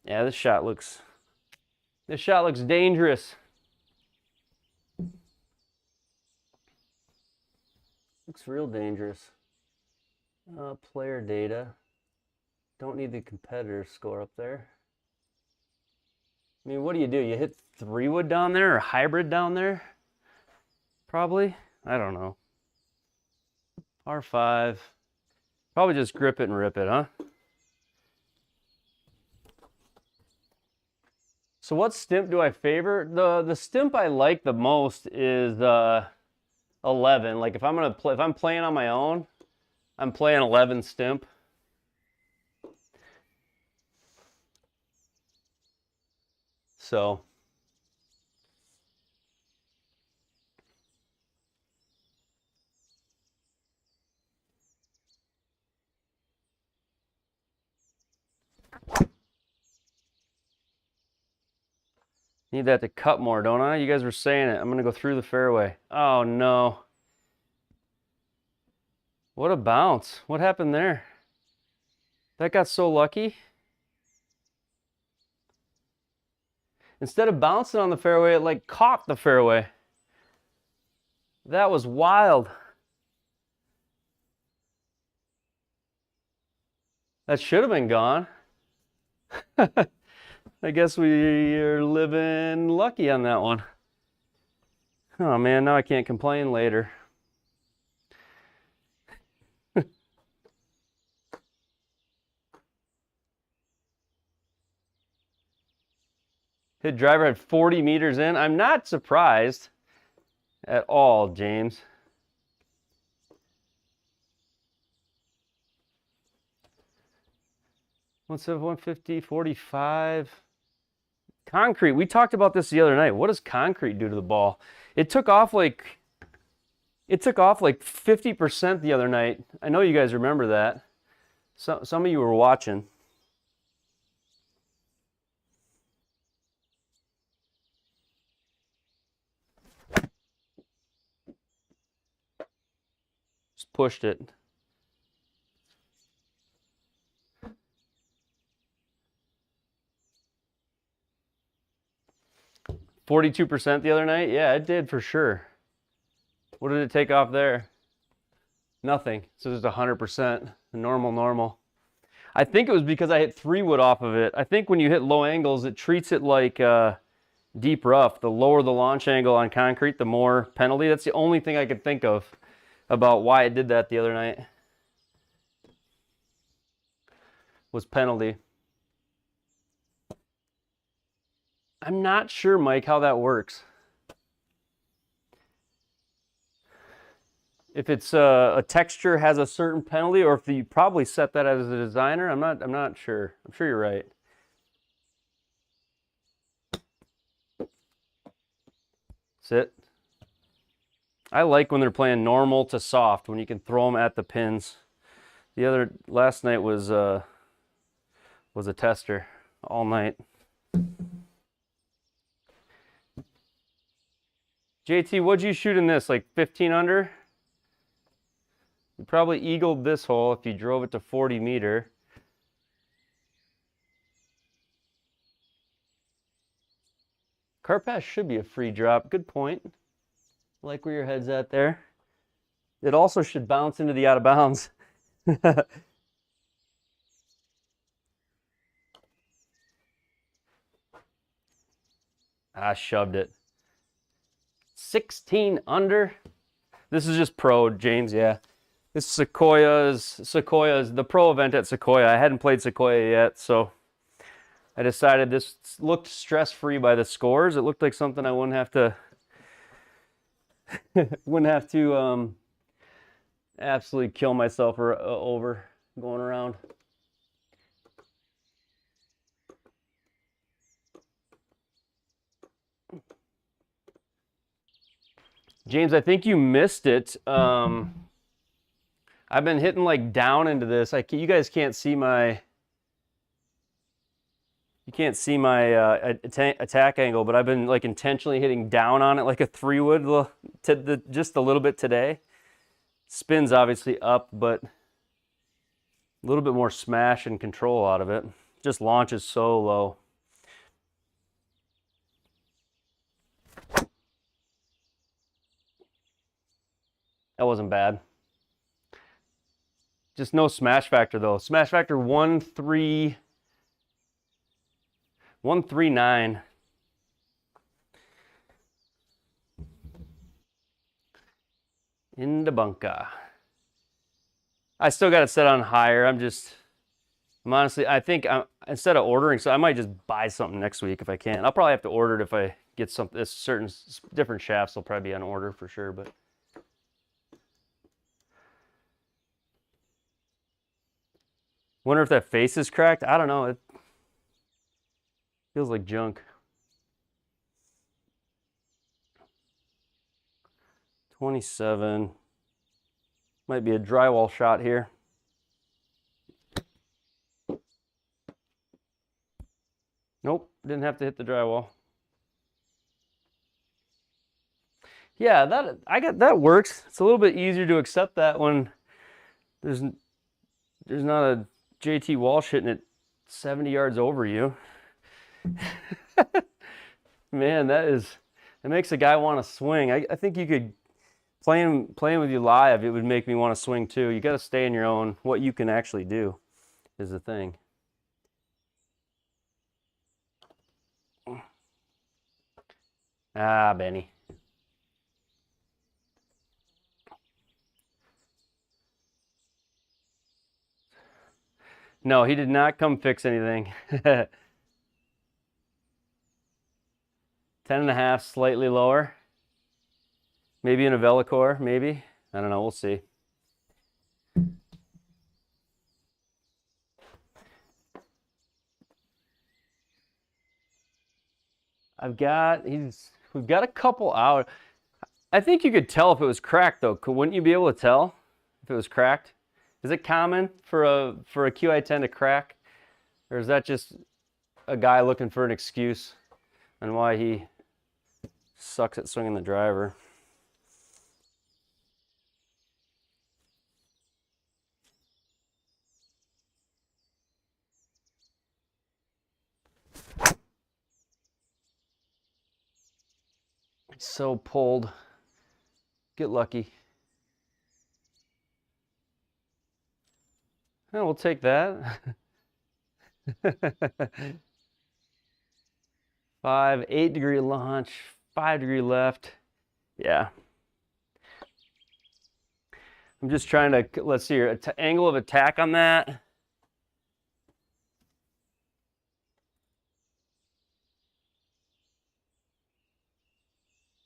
A: Yeah, this shot looks dangerous. Looks real dangerous. Player data. Don't need the competitor score up there. I mean, what do? You hit 3-wood down there or hybrid down there? Probably. I don't know. R5. Probably just grip it and rip it, huh? So what stimp do I favor? The stimp I like the most is 11. Like if I'm playing on my own, I'm playing 11 stimp. So need that to cut more, don't I? You guys were saying it. I'm gonna go through the fairway. Oh no. What a bounce. What happened there? That got so lucky. Instead of bouncing on the fairway, it like caught the fairway. That was wild. That should have been gone. I guess we are living lucky on that one. Oh man, now I can't complain later. Hit driver at 40 meters in. I'm not surprised at all, James. What's up, 150, 45. Concrete. We talked about this the other night. What does concrete do to the ball? It took off like 50% the other night. I know you guys remember that. Some of you were watching. Just pushed it. $42% the other night? Yeah, it did for sure. What did it take off there? Nothing. So just 100%. Normal. I think it was because I hit 3-wood off of it. I think when you hit low angles, it treats it like deep rough. The lower the launch angle on concrete, the more penalty. That's the only thing I could think of about why it did that the other night. Was penalty. I'm not sure, Mike, how that works. If it's a texture has a certain penalty, or if you probably set that as a designer, I'm not sure. I'm sure you're right. Sit. I like when they're playing normal to soft, when you can throw them at the pins. Last night was a tester all night. JT, what'd you shoot in this? Like 15 under? You probably eagled this hole if you drove it to 40 meter. Car pass should be a free drop. Good point. I like where your head's at there. It also should bounce into the out of bounds. I shoved it. 16 under. This is just pro, James, yeah. This Sequoia's the pro event at Sequoia. I hadn't played Sequoia yet, so I decided this looked stress-free by the scores. It looked like something I wouldn't have to absolutely kill myself over going around. James, I think you missed it. I've been hitting like down into this. You guys can't see my attack angle, but I've been like intentionally hitting down on it like a 3-wood just a little bit today. Spins obviously up, but a little bit more smash and control out of it. Just launches so low. That wasn't bad. Just no smash factor though. Smash factor 139. In the bunker. I still got it set on higher. I'm honestly, I think instead of ordering, so I might just buy something next week if I can. I'll probably have to order it if I get something. Certain different shafts will probably be on order for sure, but. Wonder if that face is cracked. I don't know. It feels like junk. 27. Might be a drywall shot here. Nope, didn't have to hit the drywall. Yeah, that works. It's a little bit easier to accept that when there's not a JT Walsh hitting it 70 yards over you. Man, that makes a guy want to swing. I think you could playing with you live, it would make me want to swing too. You got to stay in your own. What you can actually do is the thing. Ah, Benny. No, he did not come fix anything. 10.5, slightly lower. Maybe in a Velocore, maybe. I don't know, we'll see. We've got a couple out. I think you could tell if it was cracked though. Wouldn't you be able to tell if it was cracked? Is it common for a QI10 to crack? Or is that just a guy looking for an excuse on why he sucks at swinging the driver? So pulled. Get lucky. Oh, we'll take that. 5, 8-degree launch, 5-degree left. Yeah. I'm just trying to, let's see here, angle of attack on that.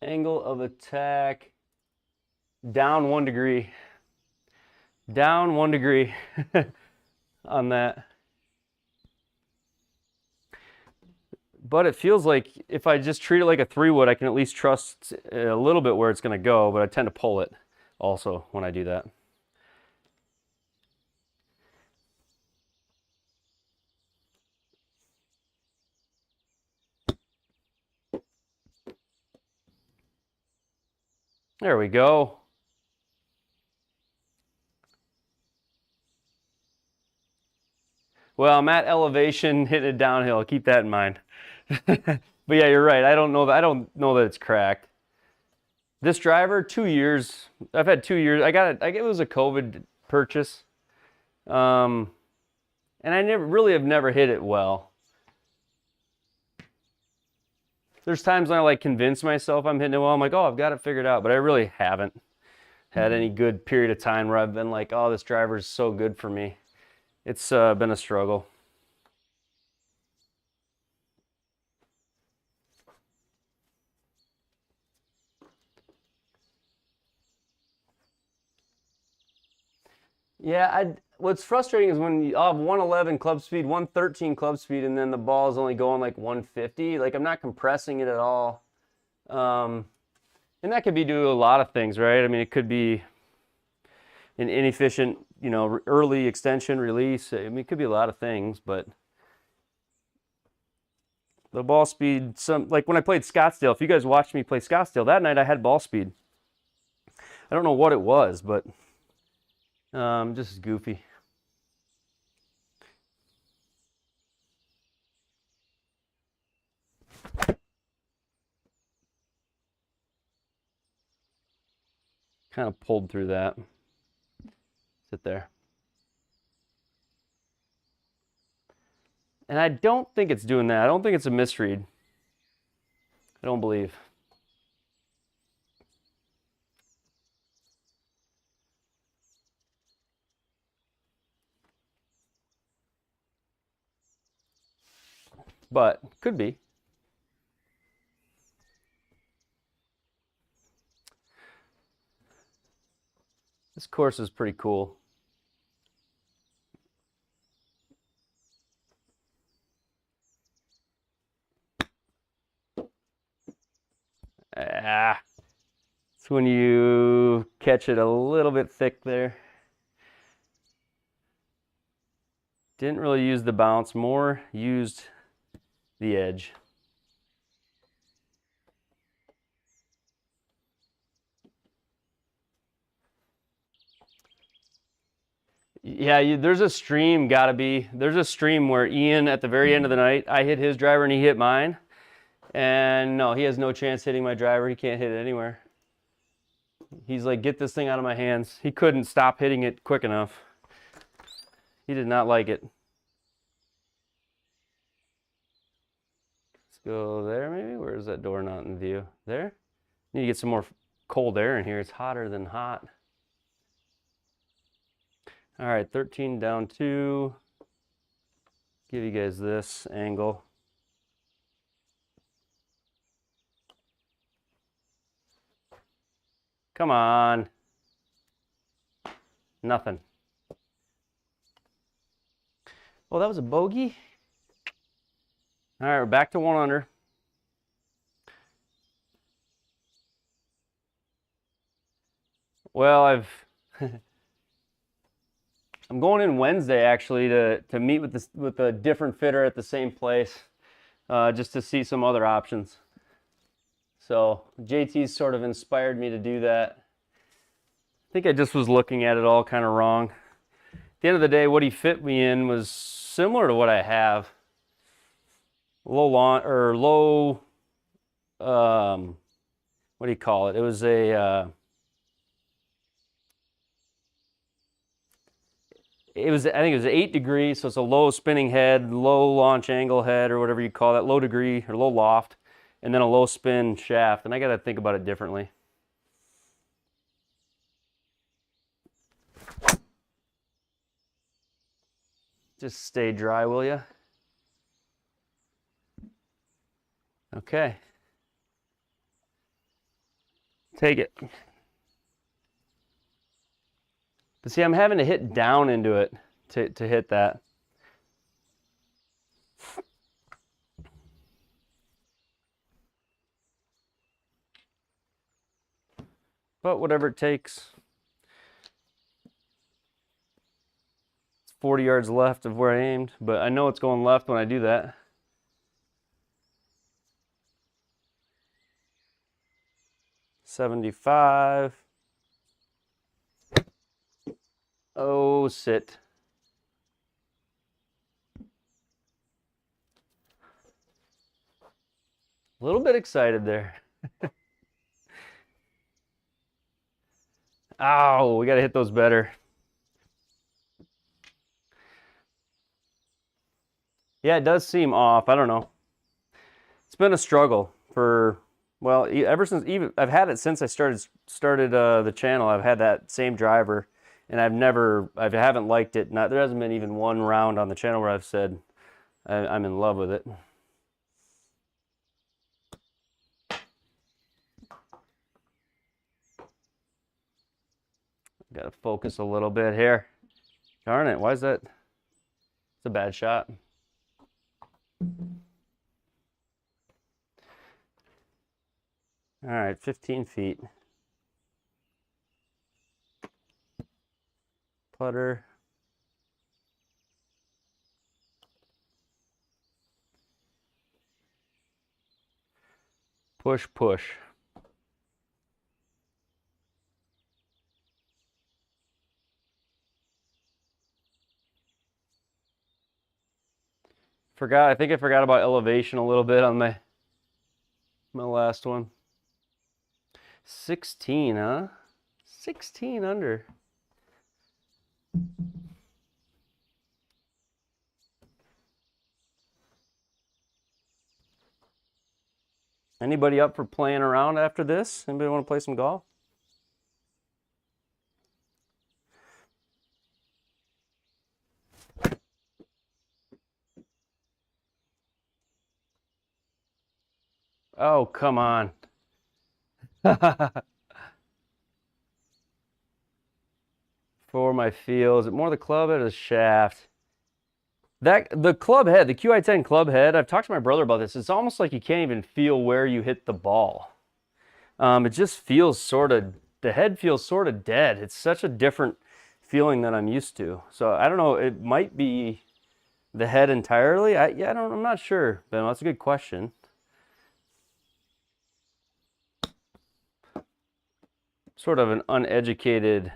A: Angle of attack, down 1 degree. Down 1 degree on that. But it feels like if I just treat it like a 3-wood, I can at least trust a little bit where it's going to go, but I tend to pull it also when I do that. There we go. Well, I'm at elevation, hitting it downhill. Keep that in mind. But yeah, you're right. I don't know that it's cracked. This driver, 2 years. I've had 2 years. I got it. It was a COVID purchase, and I have never hit it well. There's times when I like convince myself I'm hitting it well. I'm like, oh, I've got it figured out, but I really haven't had any good period of time where I've been like, oh, this driver is so good for me. It's been a struggle. Yeah, what's frustrating is when you have 111 club speed, 113 club speed, and then the ball is only going like 150. Like I'm not compressing it at all. And that could be due to a lot of things, right? I mean, it could be an inefficient, early extension release. I mean, it could be a lot of things, but the ball speed, like when I played Scottsdale, if you guys watched me play Scottsdale, that night I had ball speed. I don't know what it was, but just goofy. Kind of pulled through that. Sit there. And I don't think it's doing that. I don't think it's a misread. I don't believe. But could be. This course is pretty cool. It's when you catch it a little bit thick there. Didn't really use the bounce, more used the edge. Yeah, there's a stream, there's a stream where Ian, at the very end of the night, I hit his driver and he hit mine. And no, he has no chance hitting my driver. He can't hit it anywhere. He's like, get this thing out of my hands. He couldn't stop hitting it quick enough. He did not like it. Let's go there maybe. Where is that door not in view? There? Need to get some more cold air in here. It's hotter than hot. All right, 13 down 2. Give you guys this angle. Come on. Nothing. Oh, that was a bogey? All right, we're back to 1 under. Well, I'm going in Wednesday actually to meet with a different fitter at the same place, just to see some other options. So JT's sort of inspired me to do that. I think I just was looking at it all kind of wrong. At the end of the day, what he fit me in was similar to what I have. Low what do you call it? It was a, I think it was 8 degrees, so it's a low spinning head, low launch angle head, or whatever you call that, low degree or low loft, and then a low spin shaft. And I got to think about it differently. Just stay dry, will you? Okay. Take it. But see, I'm having to hit down into it to hit that. But whatever it takes. It's 40 yards left of where I aimed, but I know it's going left when I do that. $75. Oh, sit. A little bit excited there. Ow, we got to hit those better. Yeah, it does seem off. I don't know. It's been a struggle for, well, ever since, even I've had it since I started the channel. I've had that same driver, and I haven't liked it. There hasn't been even one round on the channel where I've said I'm in love with it. Got to focus a little bit here. Darn it, why is that? It's a bad shot. All right, 15 feet. Putter. Push, push. I think I forgot about elevation a little bit on my last one. 16, huh? 16 under. Anybody up for playing around after this? Anybody want to play some golf? Oh, come on. For my feel, is it more the club head or the shaft? The club head, the QI10 club head, I've talked to my brother about this. It's almost like you can't even feel where you hit the ball. It just feels the head feels sort of dead. It's such a different feeling than I'm used to. So I don't know, it might be the head entirely. I'm not sure, Ben. That's a good question. Sort of an uneducated,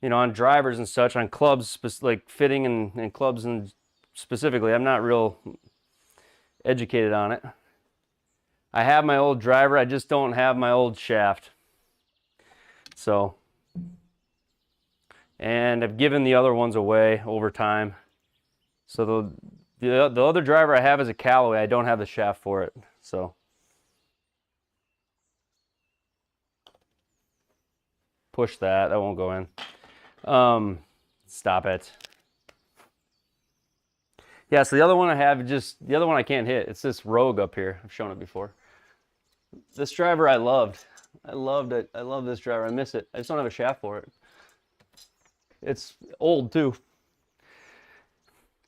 A: on drivers and such, on clubs, like fitting and clubs and specifically, I'm not real educated on it. I have my old driver, I just don't have my old shaft. So, and I've given the other ones away over time. So the other driver I have is a Callaway. I don't have the shaft for it. So push that. That won't go in. Stop it. Yeah, so the other one I have, the other one I can't hit. It's this Rogue up here. I've shown it before. This driver I loved. I loved it. I love this driver. I miss it. I just don't have a shaft for it. It's old too.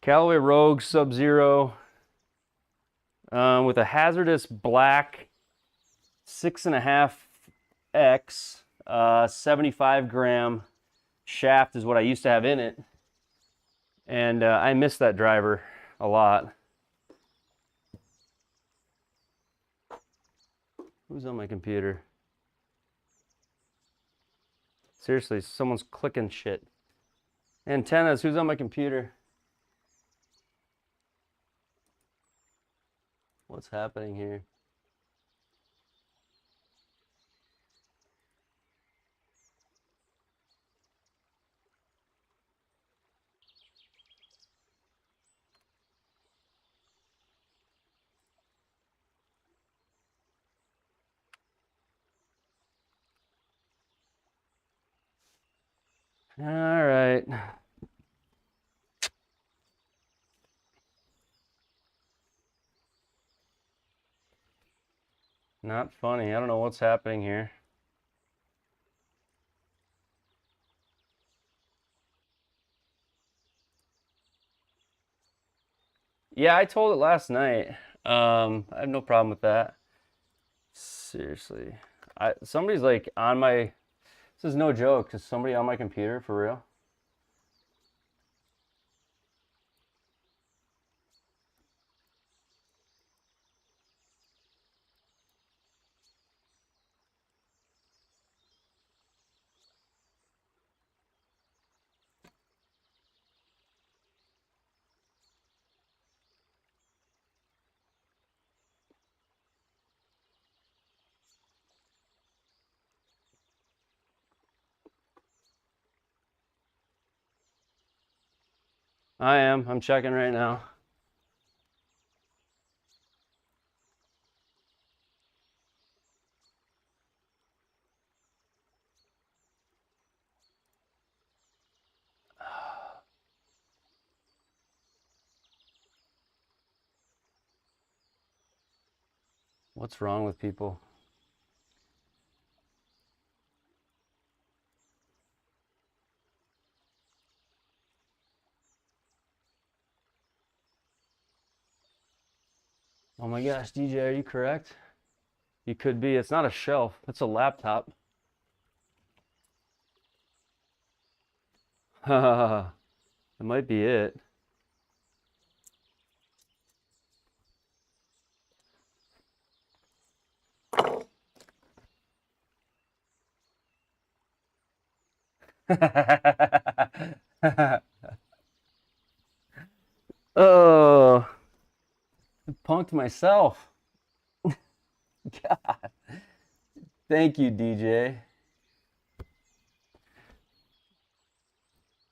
A: Callaway Rogue Sub-Zero with a hazardous black 6.5X 75-gram shaft is what I used to have in it. And I miss that driver a lot. Who's on my computer? Seriously, someone's clicking shit. Antennas, who's on my computer? What's happening here? All right. Not funny. I don't know what's happening here. Yeah, I told it last night. I have no problem with that. Seriously. Somebody's like on my, this is no joke, is somebody on my computer for real? I am. I'm checking right now. What's wrong with people? Oh my gosh, DJ, are you correct? You could be. It's not a shelf. It's a laptop. It might be it. Oh, I punked myself. God. Thank you, DJ.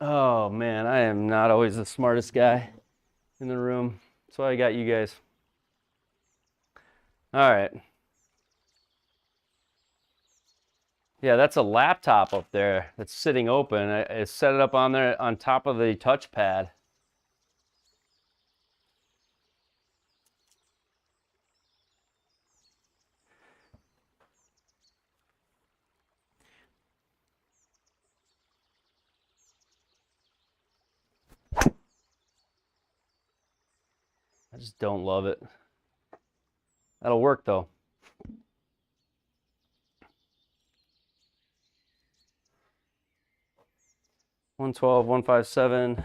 A: Oh man, I am not always the smartest guy in the room. That's why I got you guys. All right. Yeah, that's a laptop up there that's sitting open. I set it up on there on top of the touchpad. I just don't love it. That'll work though. 112, 157.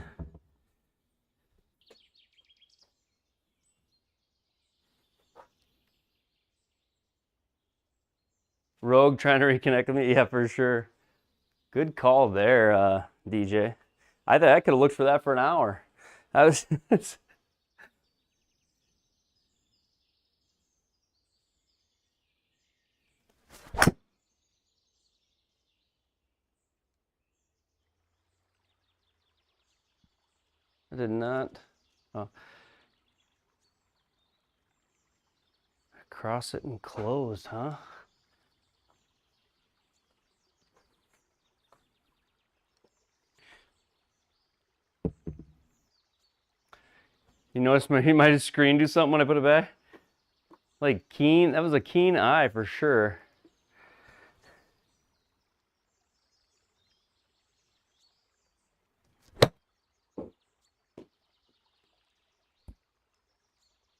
A: Rogue trying to reconnect with me. Yeah, for sure. Good call there, DJ. I could have looked for that for an hour. I was. I did not. Oh. Cross it and closed, huh? You notice my screen do something when I put it back? Like keen, that was a keen eye for sure.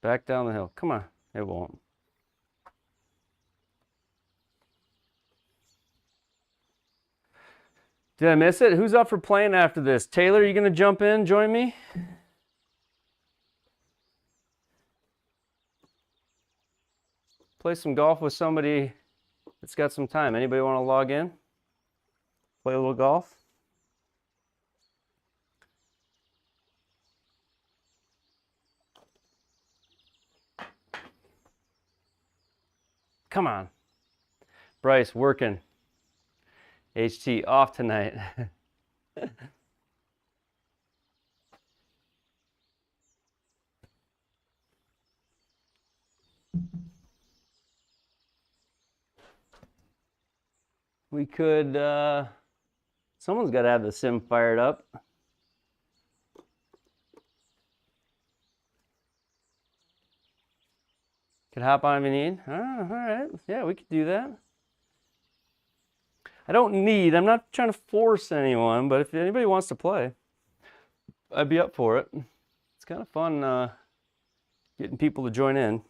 A: Back down the hill. Come on. It won't. Did I miss it? Who's up for playing after this? Taylor, you going to jump in, join me? Play some golf with somebody that's got some time. Anybody want to log in? Play a little golf? Come on. Bryce, working. HT off tonight. We could Someone's got to have the sim fired up. Could hop on if you need. Oh, all right. Yeah, we could do that. I'm not trying to force anyone, but if anybody wants to play, I'd be up for it. It's kind of fun getting people to join in.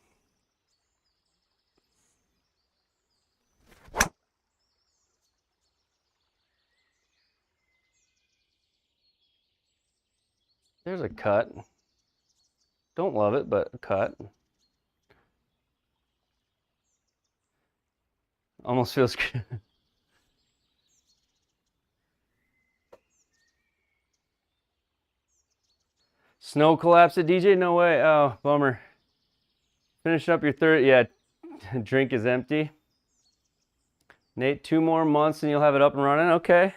A: There's a cut. Don't love it, but a cut. Almost feels good. Snow collapse at DJ? No way. Oh, bummer. Finishing up your third. Yeah, drink is empty. Nate, 2 more months and you'll have it up and running. Okay.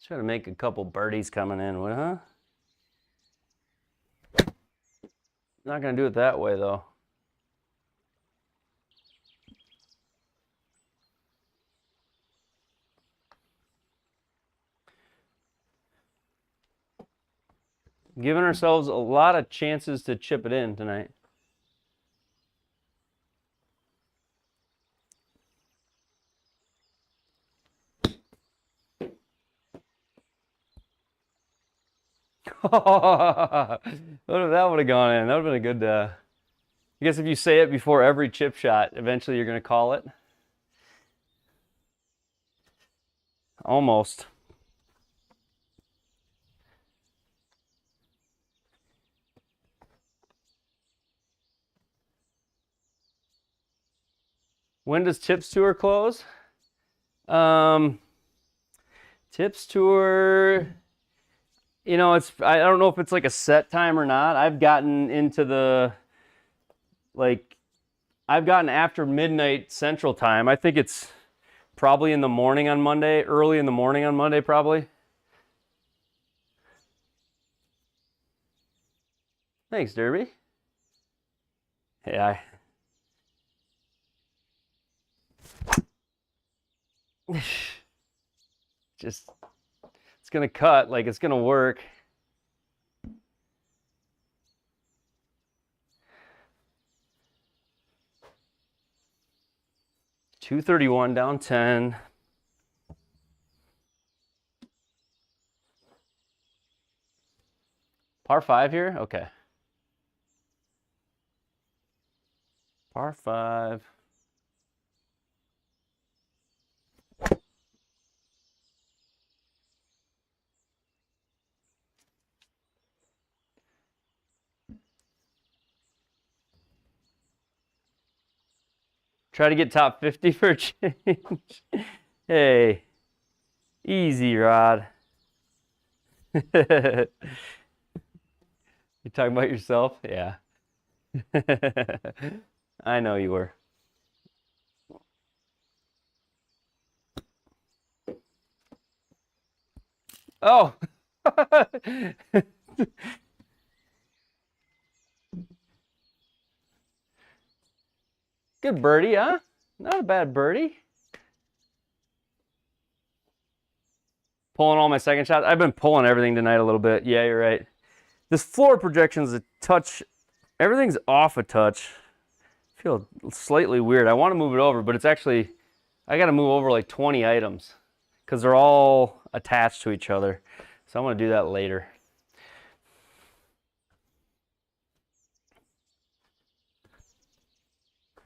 A: Try to make a couple birdies coming in, huh? Not gonna do it that way though. Giving ourselves a lot of chances to chip it in tonight. What if that would have gone in? That would have been a good, I guess if you say it before every chip shot, eventually you're going to call it. Almost. When does Tips Tour close? Tips Tour, you know, I don't know if it's like a set time or not. I've gotten into I've gotten after midnight Central Time. I think it's probably in the morning on Monday, early in the morning on Monday, probably. Thanks, Derby. Yeah. Just, it's gonna cut, like it's gonna work. .231 down 10. Par 5 here? Okay. Par 5. Try to get top 50 for a change. Hey, easy, Rod. You talking about yourself? Yeah. I know you were. Oh. Good birdie, huh? Not a bad birdie. Pulling all my second shots. I've been pulling everything tonight a little bit. Yeah, you're right. This floor projection is a touch. Everything's off a touch. I feel slightly weird. I want to move it over, but it's actually, I got to move over like 20 items because they're all attached to each other. So I'm going to do that later.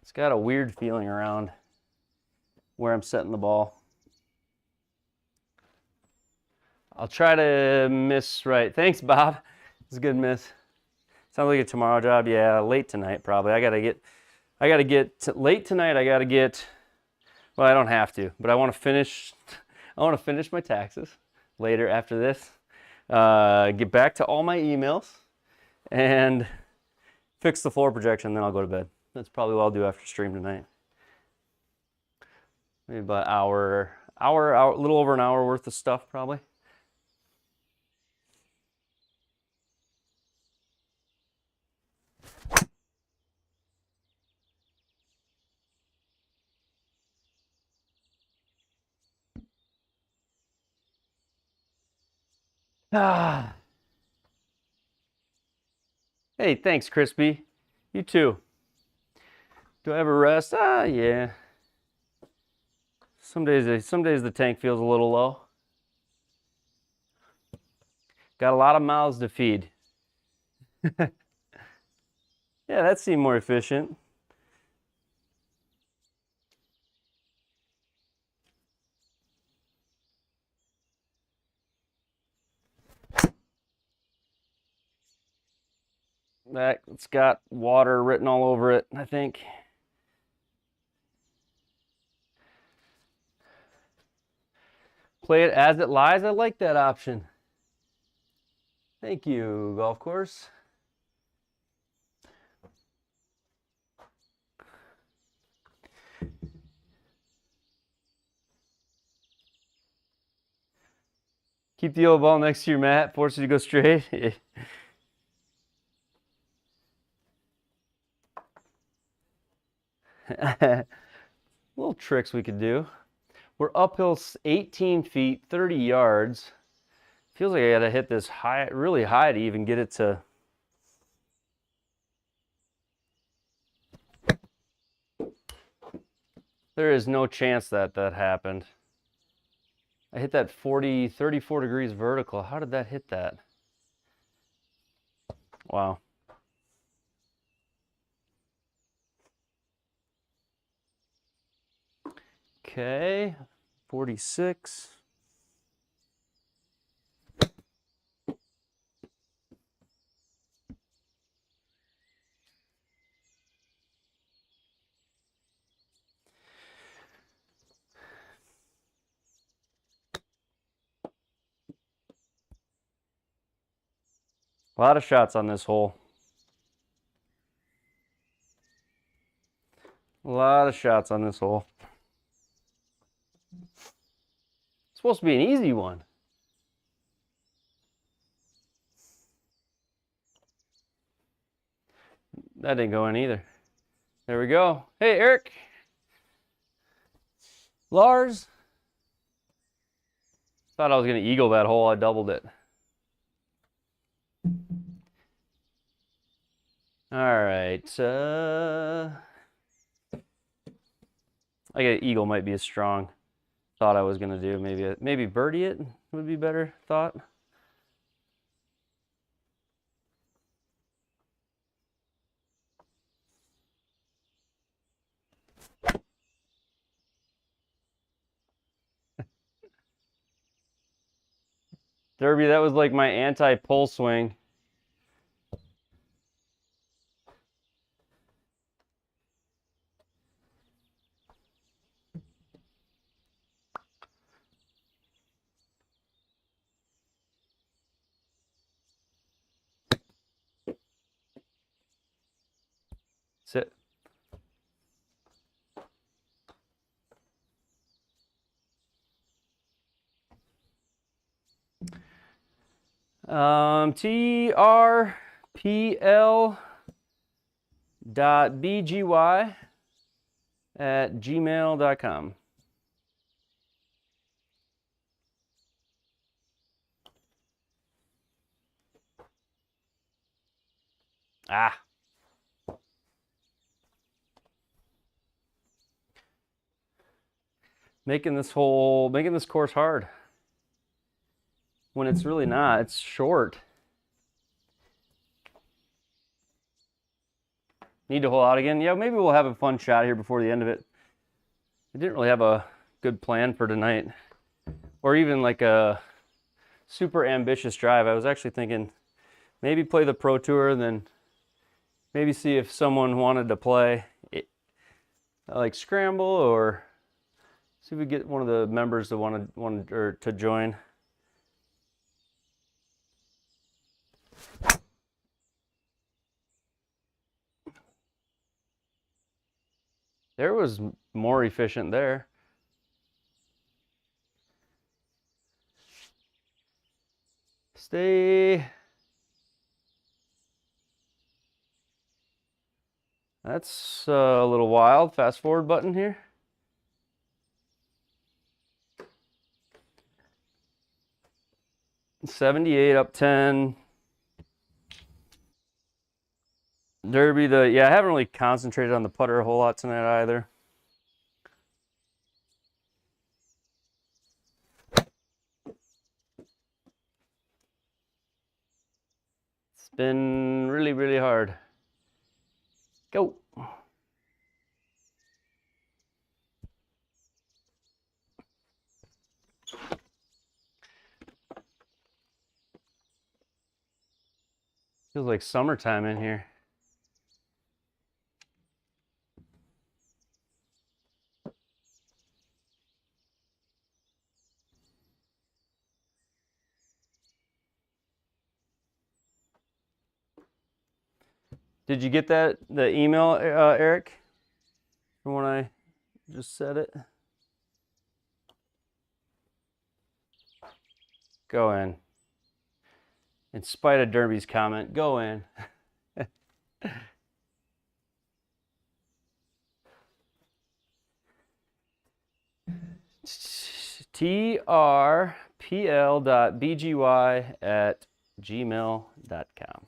A: It's got a weird feeling around where I'm setting the ball. I'll try to miss right. Thanks, Bob. It's a good miss. Sounds like a tomorrow job. Yeah, late tonight probably. I gotta get late tonight. I gotta get. Well, I don't have to, but I want to finish. I want to finish my taxes later after this. Get back to all my emails, and fix the floor projection. Then I'll go to bed. That's probably what I'll do after stream tonight. Maybe about hour, a little over an hour worth of stuff probably. Ah. Hey, thanks, Crispy. You too. Do I have a rest? Ah, yeah. Some days the tank feels a little low. Got a lot of mouths to feed. Yeah, that seemed more efficient. It's got water written all over it, I think. Play it as it lies. I like that option. Thank you, golf course. Keep the yellow ball next to your mat, force you to go straight. Little tricks we could do. We're uphill 18 feet, 30 yards. Feels like I gotta hit this high, really high to even get it to. There is no chance that that happened. I hit that 34 degrees vertical. How did that hit that? Wow. Okay, 46. A lot of shots on this hole. A lot of shots on this hole. It's supposed to be an easy one. That didn't go in either. There we go. Hey, Eric. Lars. Thought I was going to eagle that hole. I doubled it. All right. I get eagle might be a strong thought I was going to do. Maybe birdie it would be better thought. Derby, that was like my anti-pull swing. Sit. trpl.bgy@gmail.com. Ah. Making this course hard. When it's really not, it's short. Need to hole out again? Yeah, maybe we'll have a fun shot here before the end of it. I didn't really have a good plan for tonight, or even like a super ambitious drive. I was actually thinking maybe play the Pro Tour and then maybe see if someone wanted to play it, like scramble, or see if we get one of the members to join. There was more efficient there. Stay. That's a little wild. Fast forward button here. 78 up 10. Derby, yeah, I haven't really concentrated on the putter a whole lot tonight either. It's been really, really hard. Go. Feels like summertime in here. Did you get the email, Eric, from when I just said it? Go in. In spite of Derby's comment, go in. trpl.bgy@gmail.com.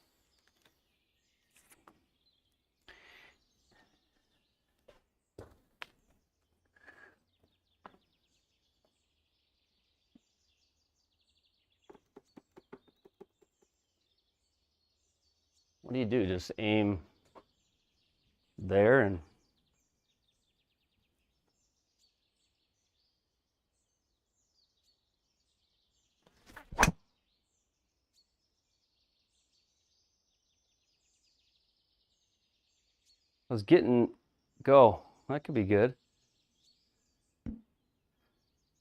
A: What do? Just aim there and I was getting go. That could be good.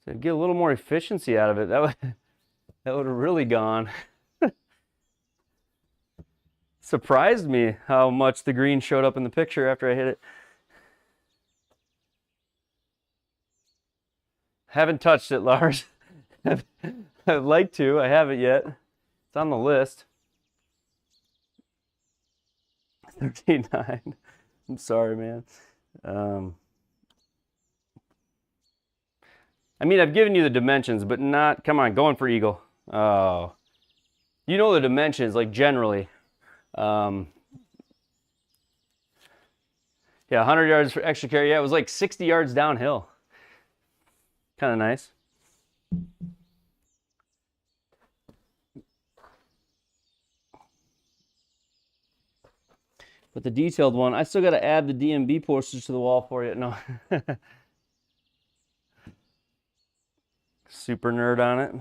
A: So get a little more efficiency out of it. That would have really gone. Surprised me how much the green showed up in the picture after I hit it. Haven't touched it, Lars. I'd like to. I haven't yet. It's on the list. 39. I'm sorry, man. I mean, I've given you the dimensions, but not, come on, going for eagle. Oh. You know the dimensions, like generally. Yeah, 100 yards for extra carry. Yeah, it was like 60 yards downhill. Kind of nice. But the detailed one, I still got to add the DMB posters to the wall for you. No. Super nerd on it.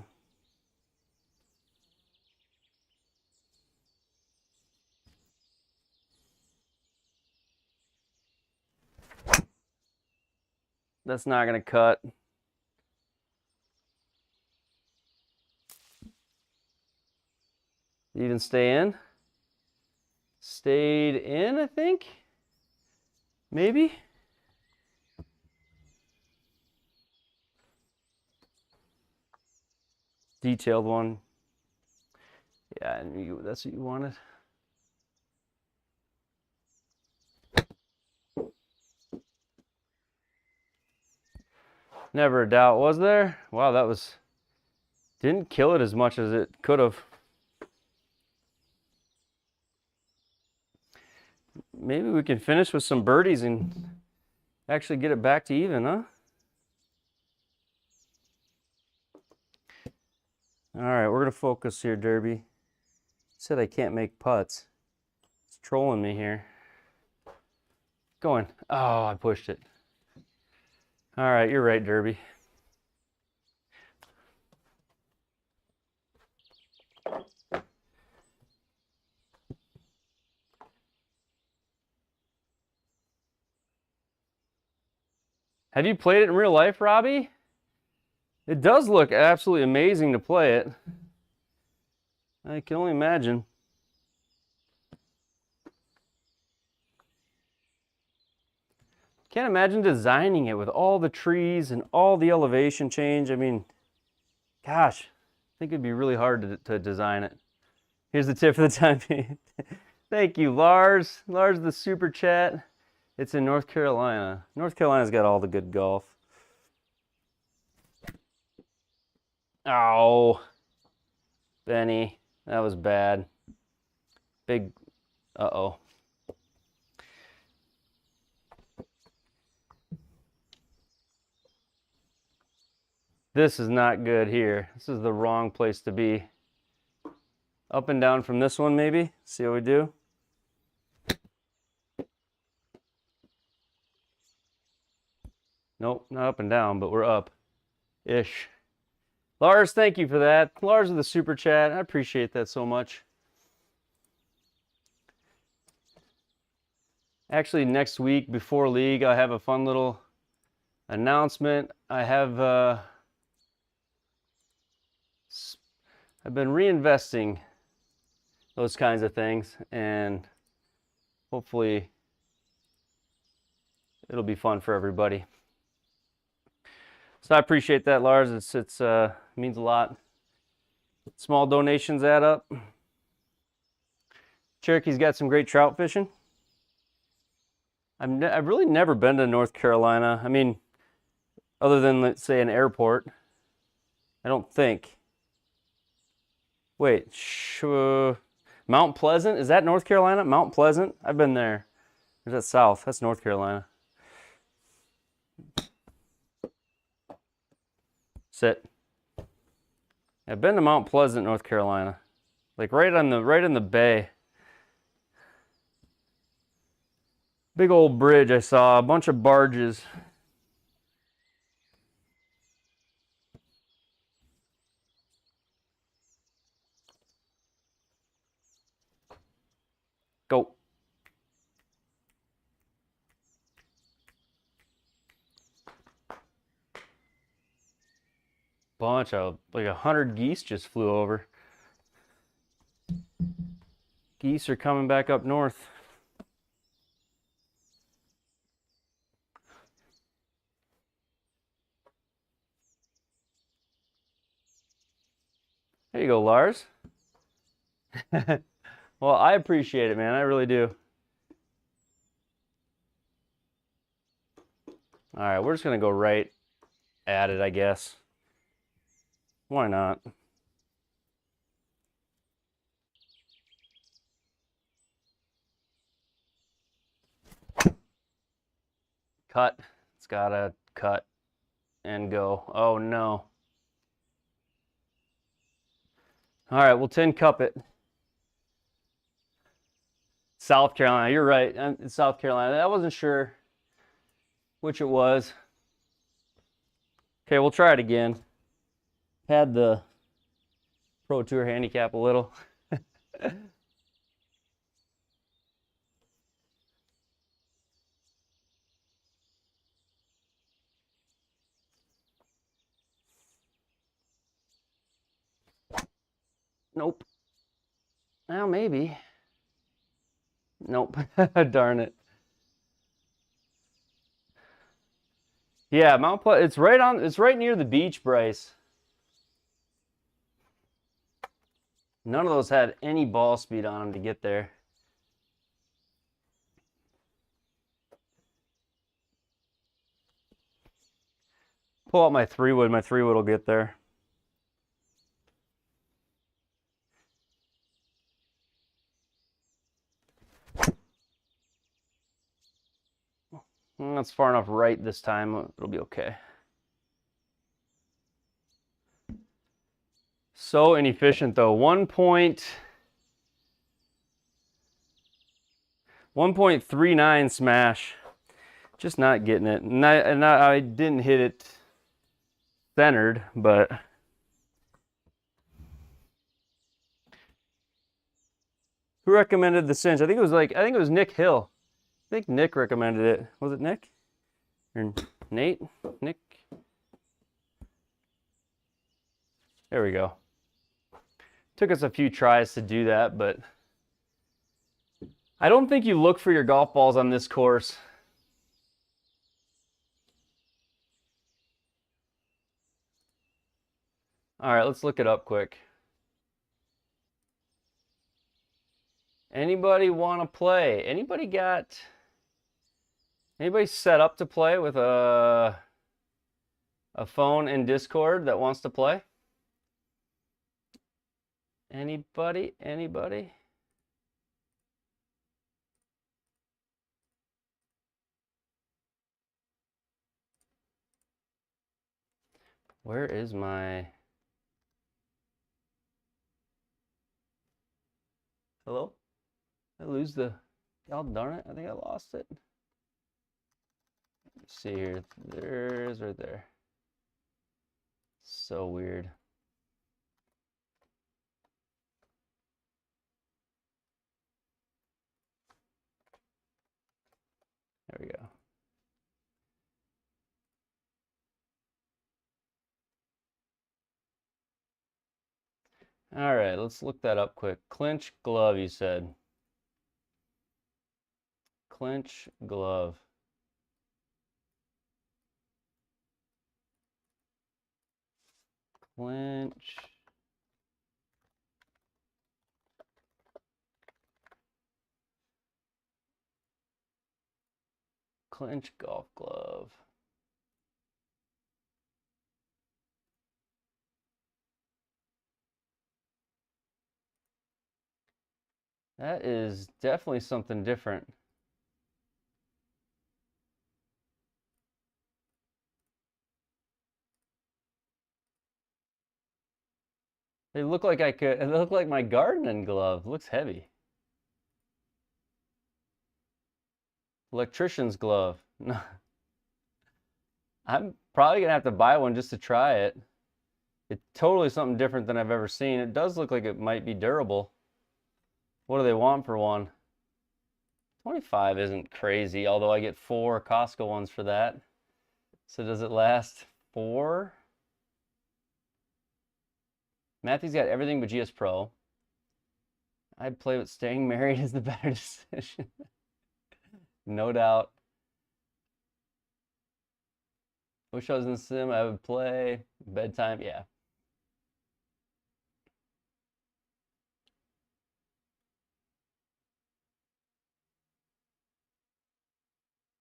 A: That's not going to cut. Even stay in? Stayed in, I think? Maybe? Detailed one. Yeah, and that's what you wanted. Never a doubt, was there? Wow, that was... Didn't kill it as much as it could have. Maybe we can finish with some birdies and actually get it back to even, huh? All right, we're going to focus here, Derby. Said I can't make putts. It's trolling me here. Going. Oh, I pushed it. All right, you're right, Derby. Have you played it in real life, Robbie? It does look absolutely amazing to play it. I can only imagine. Can't imagine designing it with all the trees and all the elevation change. I mean, gosh, I think it'd be really hard to design it. Here's the tip for the time being. Thank you, Lars. Lars, the super chat. It's in North Carolina. North Carolina's got all the good golf. Oh. Benny, that was bad. Big, uh-oh. This is not good here. This is the wrong place to be. Up and down from this one, maybe. See how we do. Nope, not up and down, but we're up-ish. Lars, thank you for that. Lars with the super chat. I appreciate that so much. Actually, next week before league, I have a fun little announcement. I've been reinvesting those kinds of things, and hopefully it'll be fun for everybody. So I appreciate that, Lars. It means a lot. Small donations add up. Cherokee's got some great trout fishing. I've really never been to North Carolina. I mean, other than, let's say, an airport. I don't think. Wait, Mount Pleasant? Is that North Carolina? Mount Pleasant? I've been there. Or is that south? That's North Carolina. Sit. I've been to Mount Pleasant, North Carolina. Like right in the bay. Big old bridge I saw, a bunch of barges. Go. Bunch of, like 100 geese just flew over. Geese are coming back up north. There you go, Lars. Well, I appreciate it, man. I really do. All right, we're just going to go right at it, I guess. Why not? Cut. It's got to cut and go. Oh, no. All right, we'll tin cup it. South Carolina, you're right. It's South Carolina. I wasn't sure which it was. Okay, we'll try it again. Had the Pro Tour handicap a little. Nope. Well, maybe. Nope. Darn it. Yeah, Mount Pleasant. It's right near the beach, Bryce. None of those had any ball speed on them to get there. Pull out my 3-wood. My 3-wood will get there. That's far enough right this time. It'll be okay. So inefficient though. 1.39 smash. Just not getting it. And I didn't hit it centered, but who recommended the cinch? I think it was Nick Hill. I think Nick recommended it. Was it Nick? Or Nate? Nick? There we go. Took us a few tries to do that, but I don't think you look for your golf balls on this course. All right, let's look it up quick. Anybody want to play? Anybody set up to play with a phone and Discord that wants to play? Anybody? Anybody? Where is my... Hello? I lose the... God darn it, I think I lost it. Let's see here. There's right there. So weird. There we go. All right, let's look that up quick. Clinch glove, you said. Clinch glove. Clinch. Clinch golf glove. That is definitely something different. They look like I could, it look like my gardening glove. Looks heavy. Electrician's glove. No. I'm probably gonna have to buy one just to try it. It's totally something different than I've ever seen. It does look like it might be durable. What do they want for one? 25 isn't crazy, although I get 4 Costco ones for that. So does it last 4? Matthew's got everything but GSPro. I'd play with staying married is the better decision. No doubt. Wish I was in the sim, I would play. Bedtime, yeah.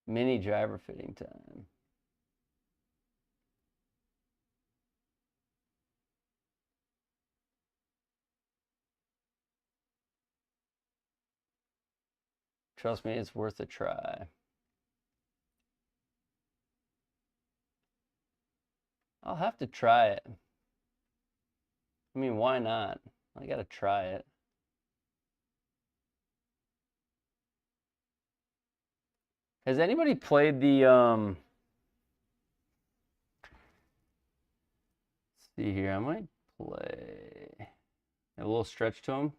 A: Mini driver fitting time. Trust me, it's worth a try. I'll have to try it. I mean, why not? I gotta try it. Has anybody played the let's see here, I might play a little stretch to him.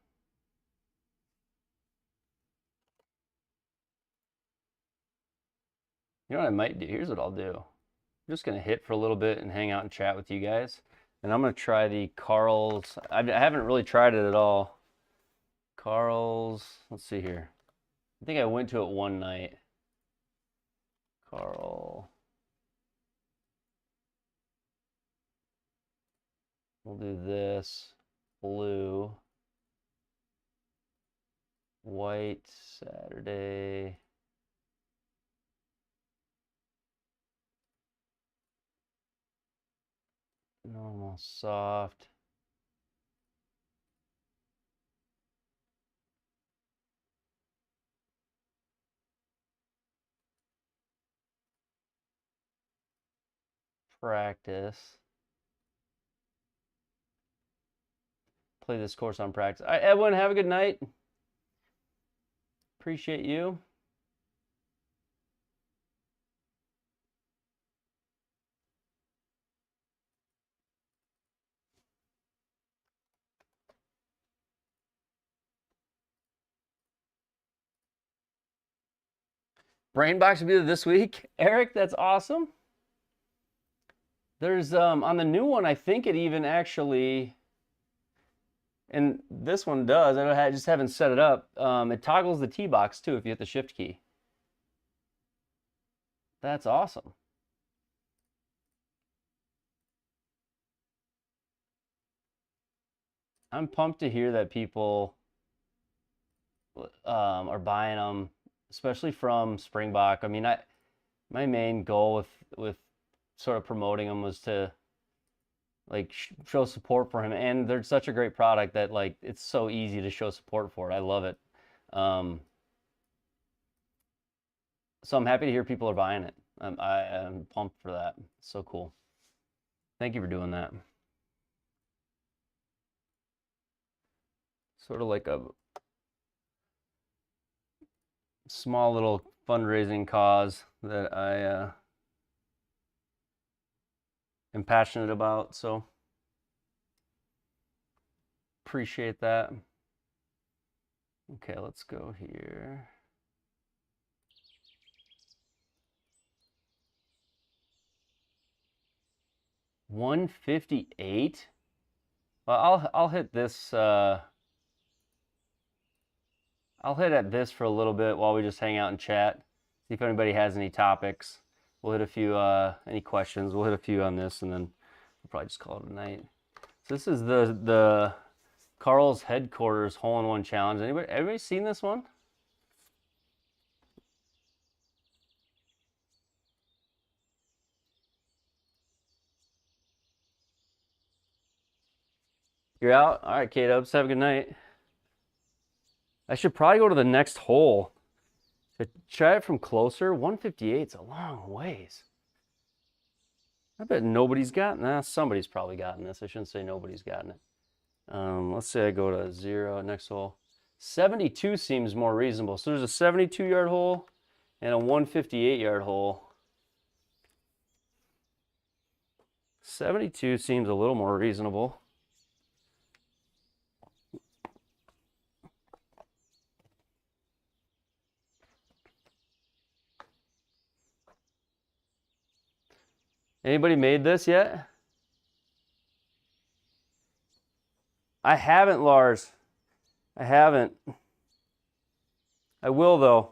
A: You know what I might do? Here's what I'll do. I'm just gonna hit for a little bit and hang out and chat with you guys. And I'm gonna try the Carl's. I haven't really tried it at all. Carl's, let's see here. I think I went to it one night. Carl. We'll do this. Blue. White, Saturday. Normal, soft. Practice. Play this course on practice. All right, everyone, have a good night. Appreciate you. Brainbox will be there this week. Eric, that's awesome. There's on the new one, I think it even actually, and this one does, I just haven't set it up. It toggles the T box too if you hit the shift key. That's awesome. I'm pumped to hear that people are buying them, especially from Springbok. I mean, my main goal with sort of promoting them was to like show support for him. And they're such a great product that like it's so easy to show support for it. I love it. So I'm happy to hear people are buying it. I'm pumped for that. It's so cool. Thank you for doing that. Sort of like a small little fundraising cause that I am passionate about. So appreciate that. Okay, let's go here. $158. Well, I'll hit this. I'll hit at this for a little bit while we just hang out and chat. See if anybody has any topics. We'll hit a few. Any questions? We'll hit a few on this, and then we'll probably just call it a night. So this is the Carl's Headquarters Hole-in-One Challenge. Everybody seen this one? You're out? All right, K-Dubs, have a good night. I should probably go to the next hole. To try it from closer, 158 is a long ways. I bet nobody's gotten that. Somebody's probably gotten this. I shouldn't say nobody's gotten it. Let's say I go to 0, next hole. 72 seems more reasonable. So there's a 72-yard hole and a 158-yard hole. 72 seems a little more reasonable. Anybody made this yet? I haven't, Lars. I haven't. I will, though.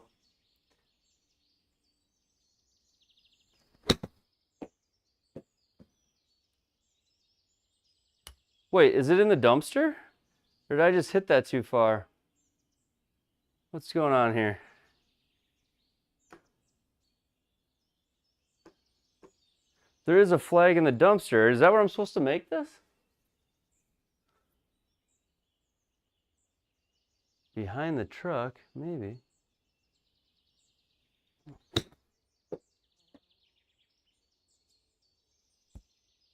A: Wait, is it in the dumpster? Or did I just hit that too far? What's going on here? There is a flag in the dumpster. Is that where I'm supposed to make this? Behind the truck, maybe.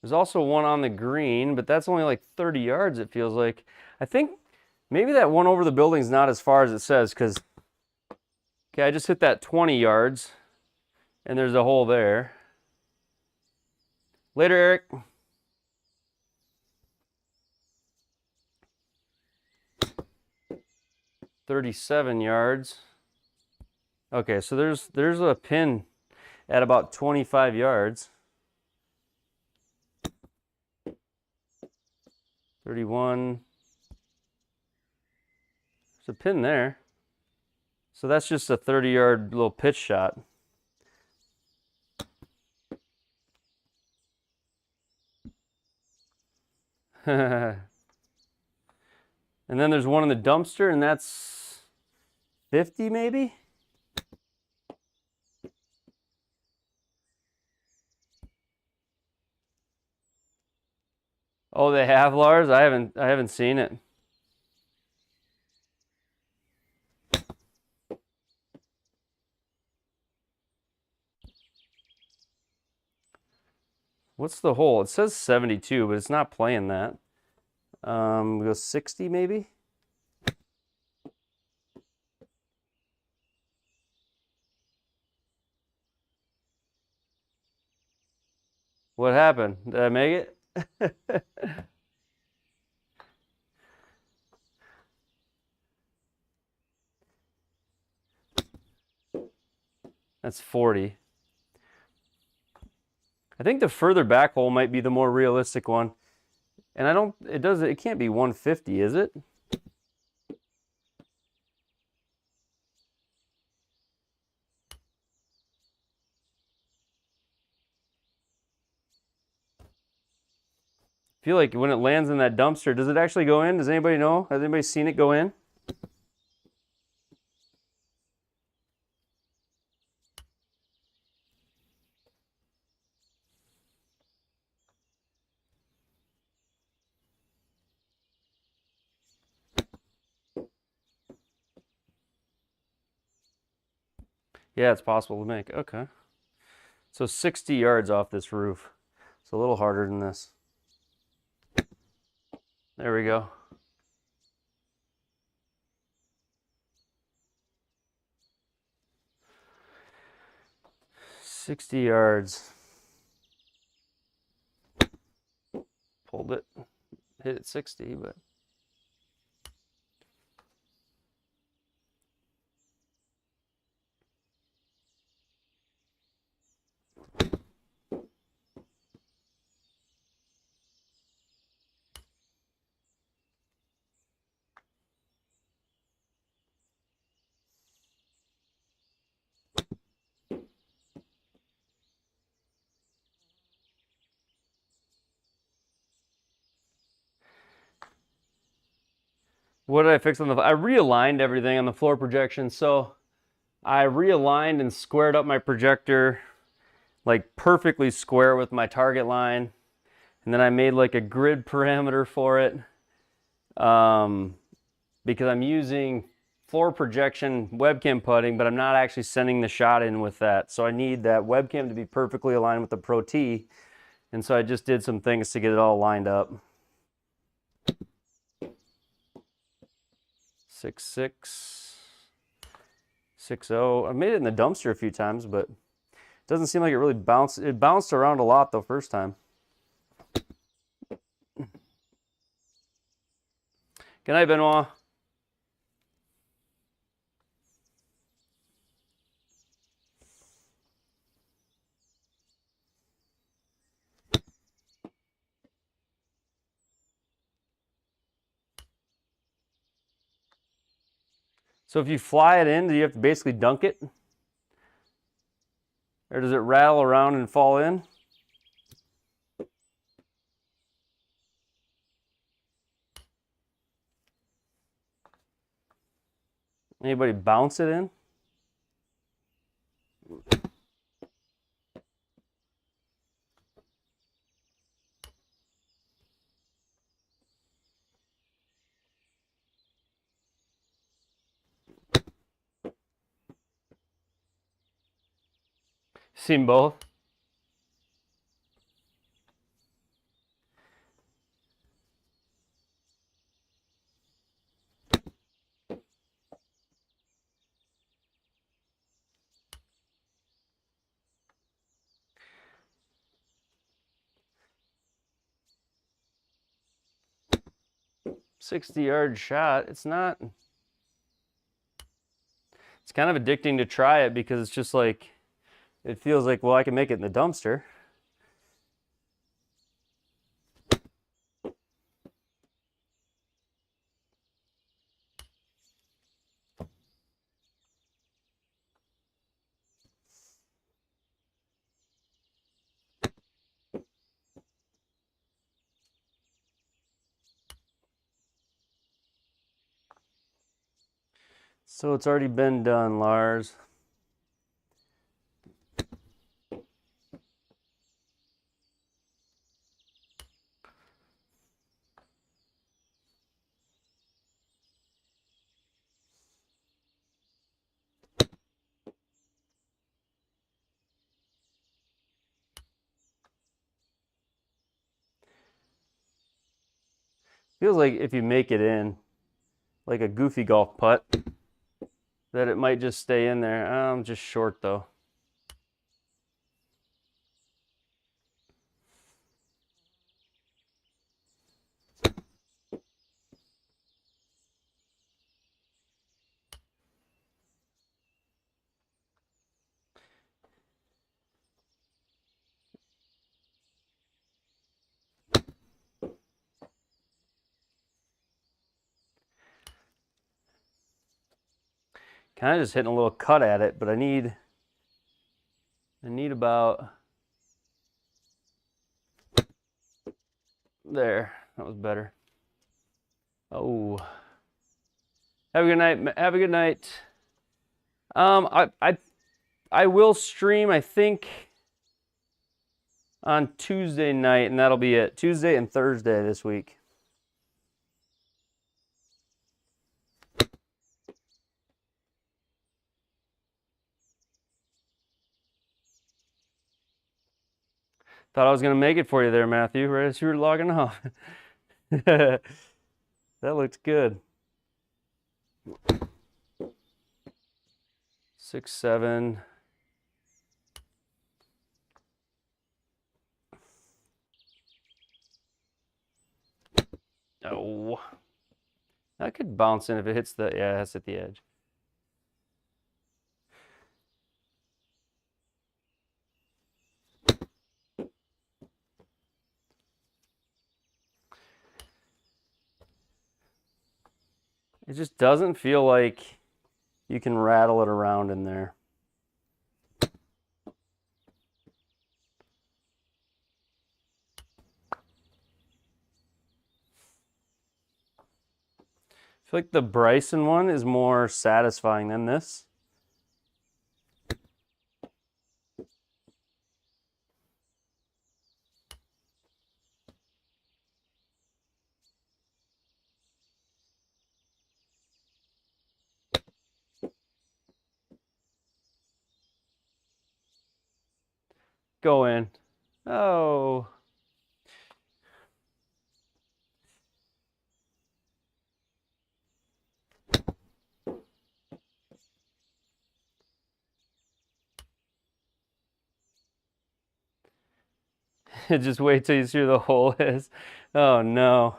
A: There's also one on the green, but that's only like 30 yards, it feels like. I think maybe that one over the building's not as far as it says, because, okay, I just hit that 20 yards, and there's a hole there. Later, Eric. $37 yards. Okay, so there's a pin at about 25 yards. 31. There's a pin there. So that's just a 30-yard little pitch shot. And then there's one in the dumpster, and that's 50 maybe? Oh, they have, Lars? I haven't seen it. What's the hole? It says 72, but it's not playing that. We go 60 maybe? What happened? Did I make it? That's 40. I think the further back hole might be the more realistic one. And it can't be 150, is it? I feel like when it lands in that dumpster, does it actually go in? Does anybody know? Has anybody seen it go in? Yeah, it's possible to make. Okay. So 60 yards off this roof. It's a little harder than this. There we go. $60 yards. Pulled it. Hit it 60, but what did I fix on the... I realigned everything on the floor projection. So I realigned and squared up my projector like perfectly square with my target line. And then I made like a grid parameter for it because I'm using floor projection webcam putting, but I'm not actually sending the shot in with that. So I need that webcam to be perfectly aligned with the Pro T. And so I just did some things to get it all lined up. 6.6, 6.0. I made it in the dumpster a few times, but it doesn't seem like it really bounced. It bounced around a lot the first time. Good night, Benoit. So if you fly it in, do you have to basically dunk it? Or does it rattle around and fall in? Anybody bounce it in? Seen both? $60-yard shot. It's not... It's kind of addicting to try it because it's just like... It feels like, well, I can make it in the dumpster. So it's already been done, Lars. Feels like if you make it in, like a goofy golf putt, that it might just stay in there. I'm just short though. Kind of just hitting a little cut at it, but I need about... There, that was better. Oh. Have a good night. Have a good night. I will stream, I think, on Tuesday night, and that'll be it. Tuesday and Thursday this week. Thought I was gonna make it for you there, Matthew, right as you were logging off. That looked good. 6, 7. Oh, that could bounce in if it hits the, yeah, it has to hit the edge. It just doesn't feel like you can rattle it around in there. I feel like the Bryson one is more satisfying than this. Go in. Oh. Just wait till you see where the hole is. Oh no.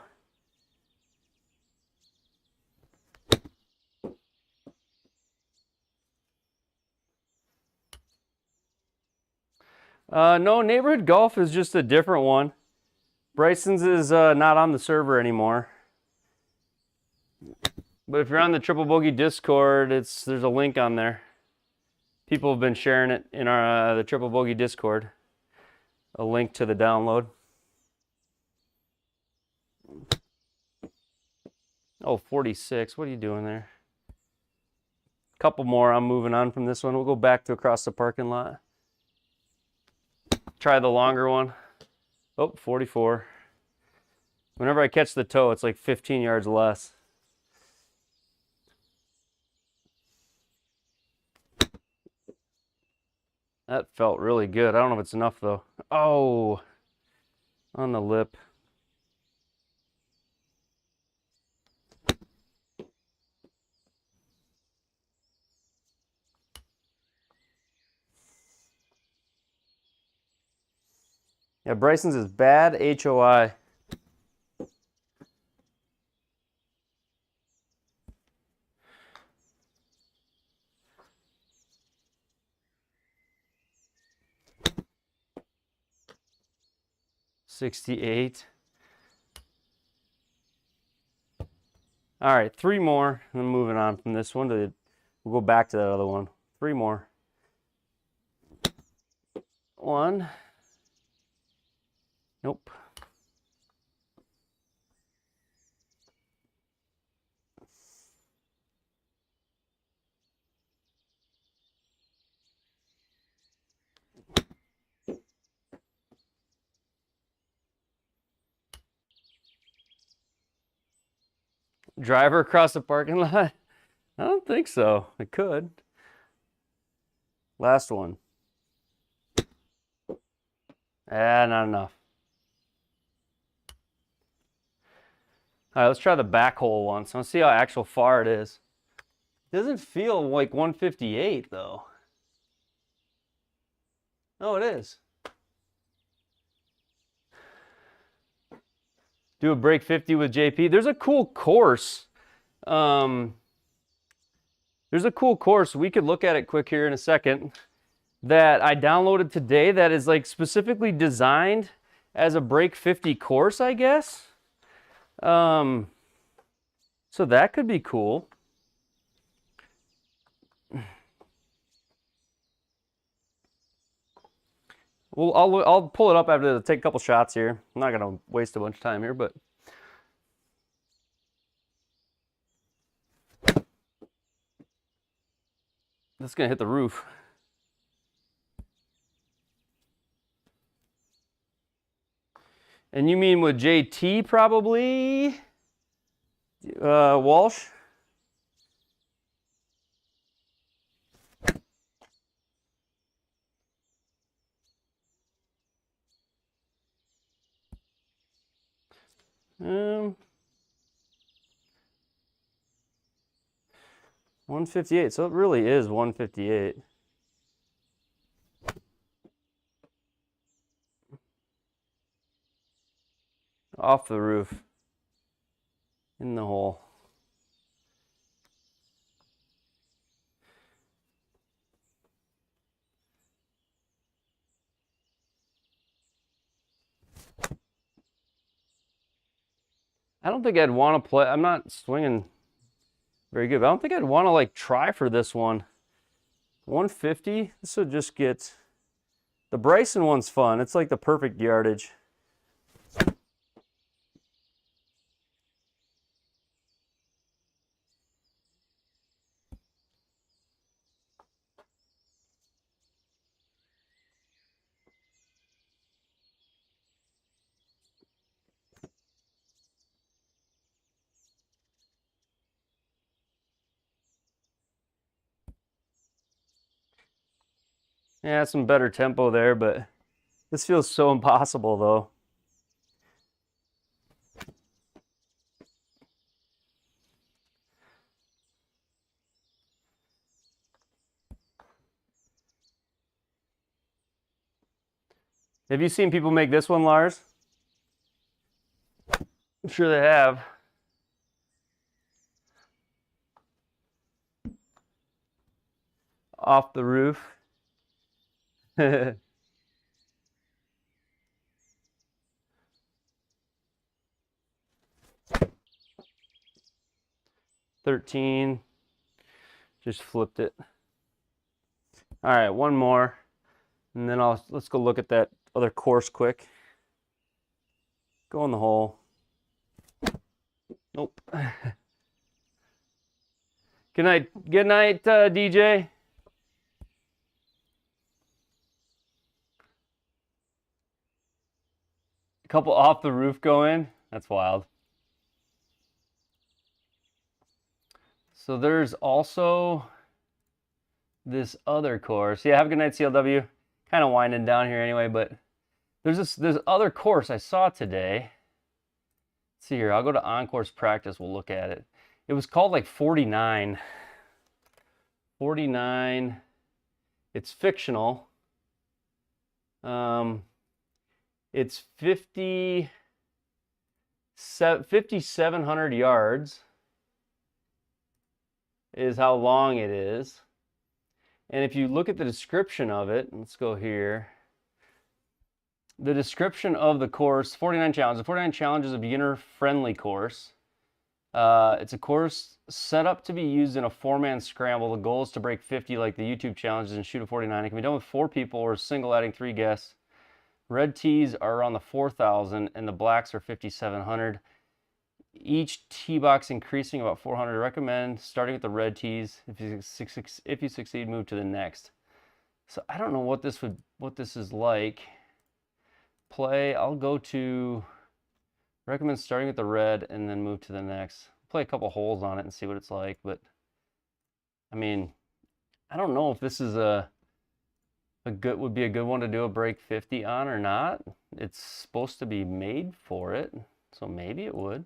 A: No, Neighborhood Golf is just a different one. Bryson's is not on the server anymore. But if you're on the Triple Bogey Discord, there's a link on there. People have been sharing it in our the Triple Bogey Discord. A link to the download. Oh, 46. What are you doing there? Couple more. I'm moving on from this one. We'll go back to across the parking lot. Try the longer one. Oh, 44. Whenever I catch the toe, it's like 15 yards less. That felt really good. I don't know if it's enough though. Oh, on the lip. Yeah, Bryson's is bad HOI. $68. All right, 3 more. I'm moving on from this one to, we'll go back to that other one. 3 more. 1. Nope. Driver across the parking lot? I don't think so. It could. Last one. Not enough. All right, let's try the back hole once. Let's see how actual far it is. It doesn't feel like 158 though. Oh, it is. Do a break 50 with JP. There's a cool course. There's a cool course. We could look at it quick here in a second that I downloaded today that is like specifically designed as a break 50 course, I guess. So that could be cool. Well, I'll pull it up after to take a couple shots here. I'm not gonna waste a bunch of time here, but that's gonna hit the roof. And you mean with JT probably? Walsh? 158. So it really is 158. Off the roof. In the hole. I don't think I'd want to play. I'm not swinging very good, but I don't think I'd want to like try for this one. 150. This would just get. The Bryson one's fun. It's like the perfect yardage. Yeah, some better tempo there, but this feels so impossible though. Have you seen people make this one, Lars? I'm sure they have. Off the roof. 13. Just flipped it. All right, one more, and then let's go look at that other course quick. Go in the hole. Nope. Good night, DJ. A couple off the roof going. That's wild. So there's also this other course. Yeah, have a good night, CLW. Kind of winding down here anyway, but there's this other course I saw today. Let's see here. I'll go to on-course practice. We'll look at it. It was called like 49. 49. It's fictional. It's 5,700 yards is how long it is. And if you look at the description of it, let's go here. The description of the course, 49 challenges. 49 challenges, a beginner-friendly course. It's a course set up to be used in a 4-man scramble. The goal is to break 50 like the YouTube challenges and shoot a 49. It can be done with 4 people or a single adding 3 guests. Red tees are around the 4,000 and the blacks are 5,700. Each tee box increasing about 400. I recommend starting with the red tees. If you succeed, move to the next. So I don't know what this is like. Play. I'll go to recommend starting with the red and then move to the next. Play a couple holes on it and see what it's like. But I mean, I don't know if this is would be a good one to do a break 50 on or not. It's supposed to be made for it, so maybe it would.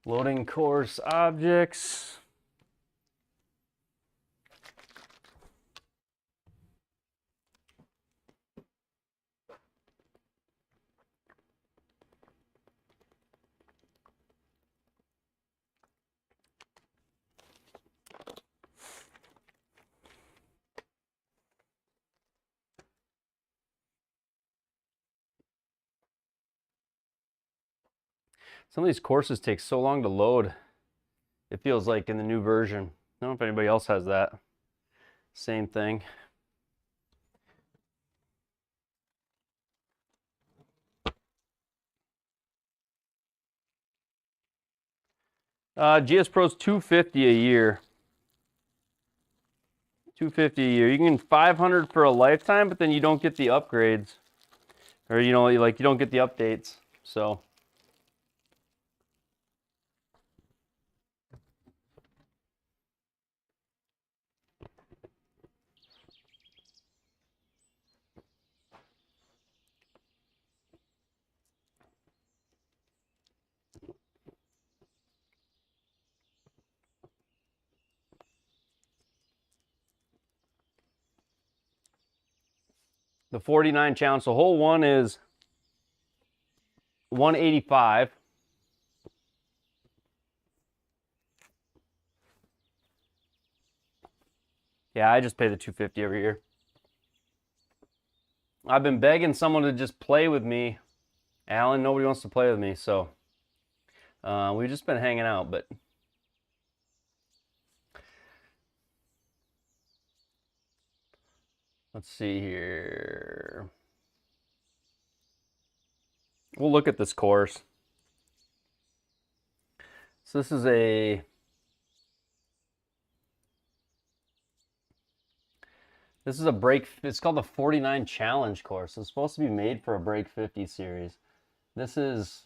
A: Loading course objects. Some of these courses take so long to load. It feels like in the new version. I don't know if anybody else has that. Same thing. GSPro's $250 a year. $250 a year. You can get 500 for a lifetime, but then you don't get the upgrades. Or, you know, you don't get the updates. So. The 49 challenge. So hole 1 is 185. Yeah, I just pay the 250 every year. I've been begging someone to just play with me. Alan, nobody wants to play with me, so we've just been hanging out, but let's see here. We'll look at this course. So this is a break. It's called the 49 Challenge course. It's supposed to be made for a break 50 series. This is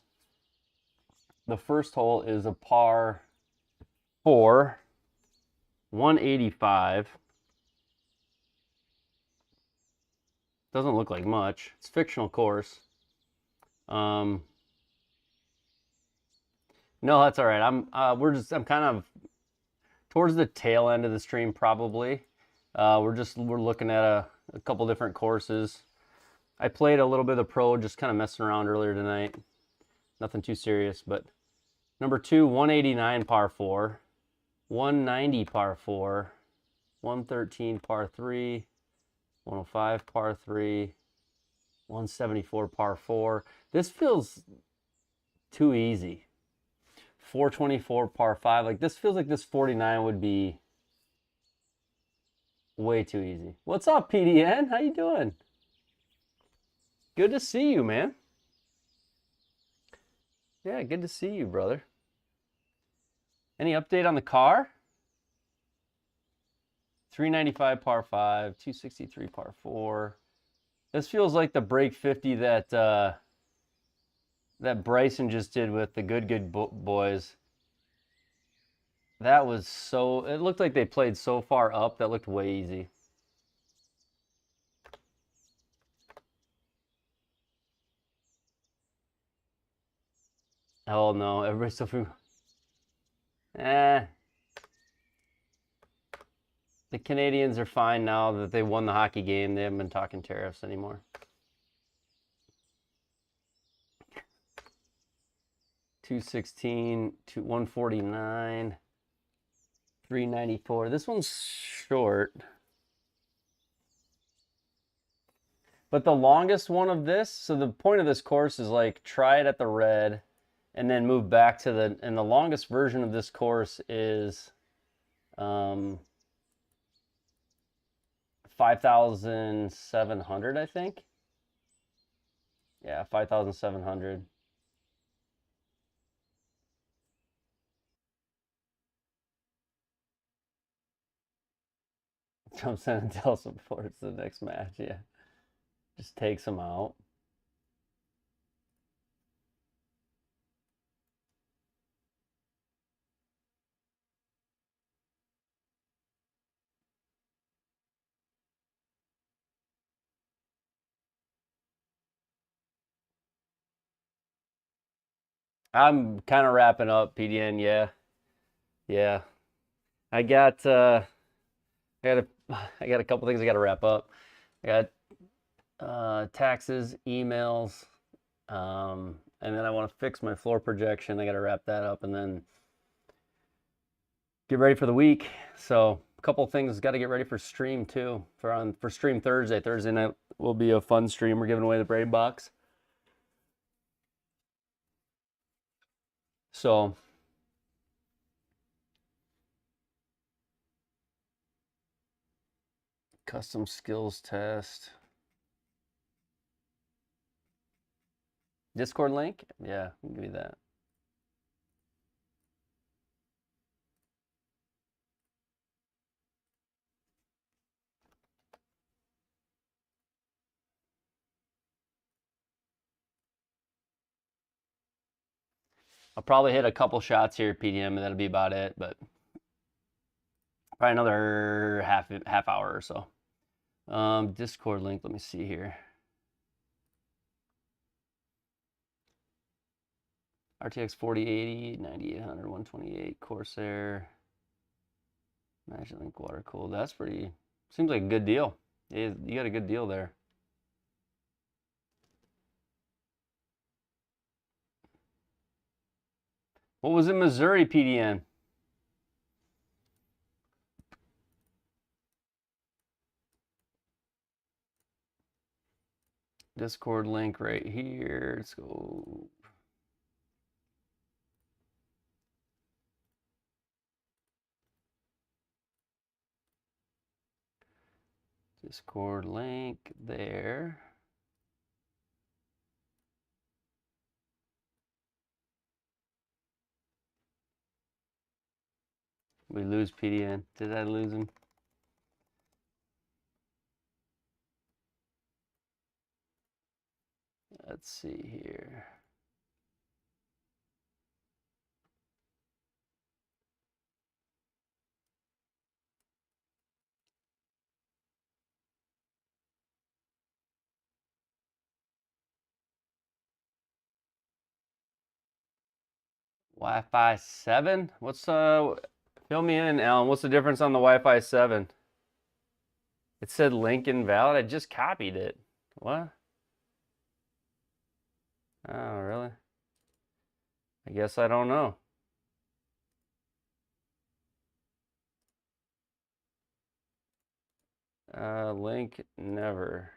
A: the first hole is a par 4, 185. Doesn't look like much. It's a fictional course. No, that's all right. I'm kind of towards the tail end of the stream probably. We're looking at a couple different courses. I played a little bit of pro, just kind of messing around earlier tonight. Nothing too serious, but number 2, 189 par 4, 190 par 4, 113 par 3, 105 par 3, 174 par 4. This feels too easy. 424 par 5. Like, this feels like this 49 would be way too easy. What's up, PDN? How you doing? Good to see you, man. Yeah, good to see you, brother. Any update on the car? 395 par 5, 263 par 4. This feels like the break 50 that that Bryson just did with the good boys. That was so, it looked like they played so far up, that looked way easy. Oh no, everybody's so few. The Canadians are fine now that they won the hockey game. They haven't been talking tariffs anymore. $216, 149, 394. This one's short. But the longest one of this, so the point of this course is like try it at the red and then move back to the, and the longest version of this course is 5,700, I think. Yeah, 5,700. Jumps in and tells him before it's the next match. Yeah, just takes him out. I'm kind of wrapping up, PDN. Yeah. I got a couple things I got to wrap up. I got taxes, emails, and then I want to fix my floor projection. I got to wrap that up and then get ready for the week. So a couple things got to get ready for stream too. For stream Thursday. Thursday night will be a fun stream. We're giving away the braid box. So custom skills test. Discord link? Yeah, I'll give you that. I'll probably hit a couple shots here, PDM, and that'll be about it, but probably another half hour or so. Discord link, let me see here. RTX 4080, 9800, 128, Corsair, Magic Link water cooled. That's pretty, seems like a good deal. You got a good deal there. What was in Missouri, PDN? Discord link right here. Let's go. Discord link there. We lose PDN. Did I lose him? Let's see here. Wi-Fi 7? What's fill me in, Alan. What's the difference on the Wi-Fi 7? It said link invalid. I just copied it. What? Oh, really? I guess I don't know. Link never.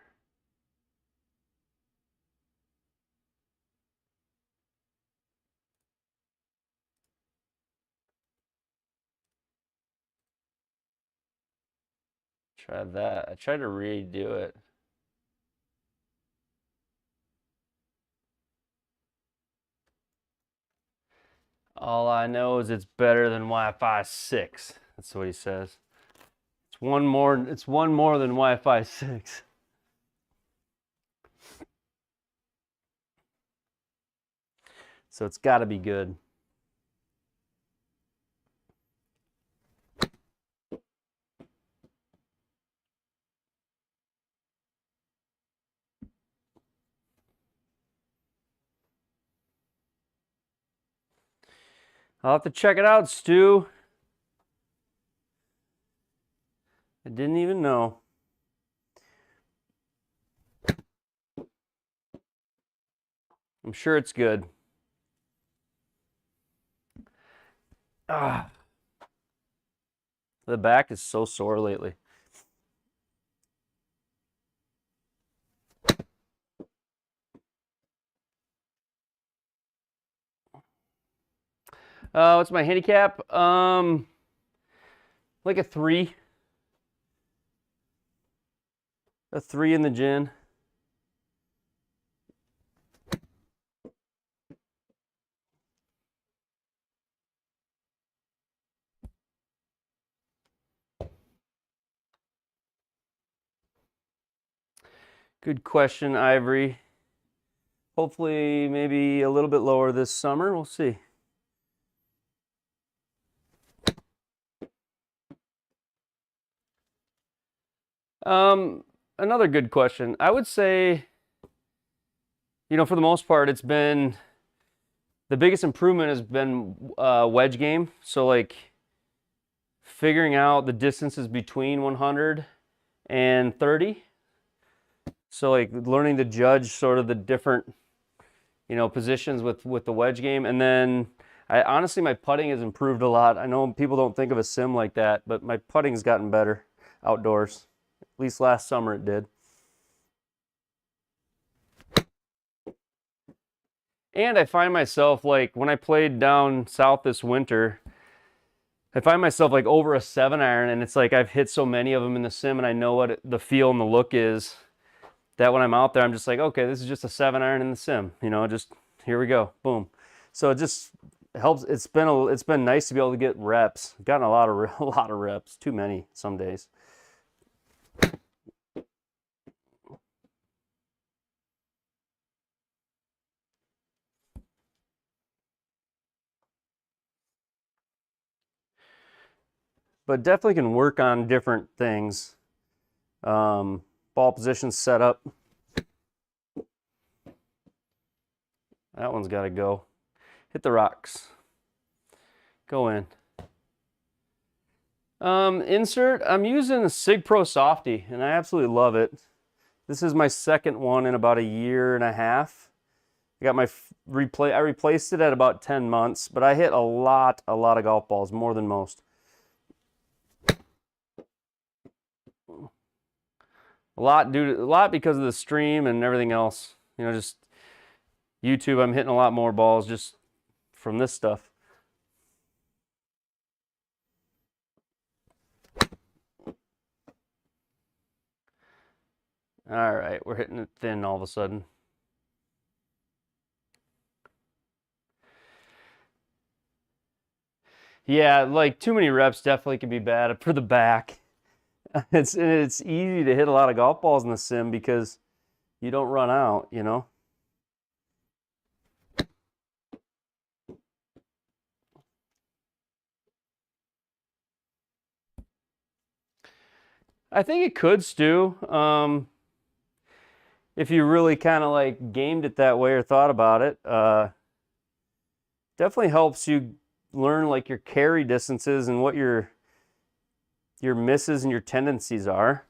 A: Try that. I tried to redo it. All I know is it's better than Wi-Fi 6. That's what he says. It's one more than Wi-Fi 6. So it's got to be good. I'll have to check it out, Stu. I didn't even know. I'm sure it's good. Ah. The back is so sore lately. What's my handicap? Like a 3. A 3 in the gin. Good question, Ivory. Hopefully, maybe a little bit lower this summer. We'll see. Another good question. I would say, for the most part, it's been the biggest improvement has been wedge game. So like figuring out the distances between 100 and 30. So like learning to judge sort of the different, positions with the wedge game. And then honestly, my putting has improved a lot. I know people don't think of a sim like that, but my putting's gotten better outdoors. At least last summer it did. And I find myself like when I played down south this winter, I find myself like over a 7-iron, and it's like I've hit so many of them in the sim, and I know what the feel and the look is, that when I'm out there, I'm just like, okay, this is just a 7-iron in the sim, just here we go, boom. So it just helps. It's been nice to be able to get reps. I've gotten a lot of reps, too many some days. but definitely can work on different things. Ball position setup. That one's got to go. Hit the rocks. Go in. Insert, I'm using a SGPro Softy, and I absolutely love it. This is my second one in about a year and a half. I got my I replaced it at about 10 months, but I hit a lot of golf balls, more than most. A lot because of the stream and everything else. You know, just YouTube, I'm hitting a lot more balls just from this stuff. All right, we're hitting it thin all of a sudden. Yeah, like too many reps definitely can be bad for the back. It's easy to hit a lot of golf balls in the sim because you don't run out, you know. I think it could stew. If you really kind of like gamed it that way or thought about it, definitely helps you learn like your carry distances and what your misses and your tendencies are,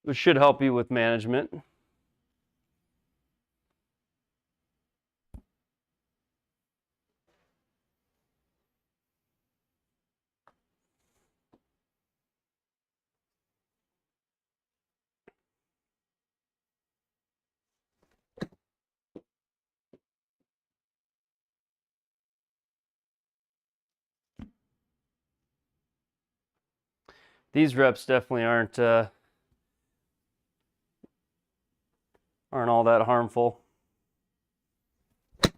A: which should help you with management. These reps definitely aren't all that harmful. It's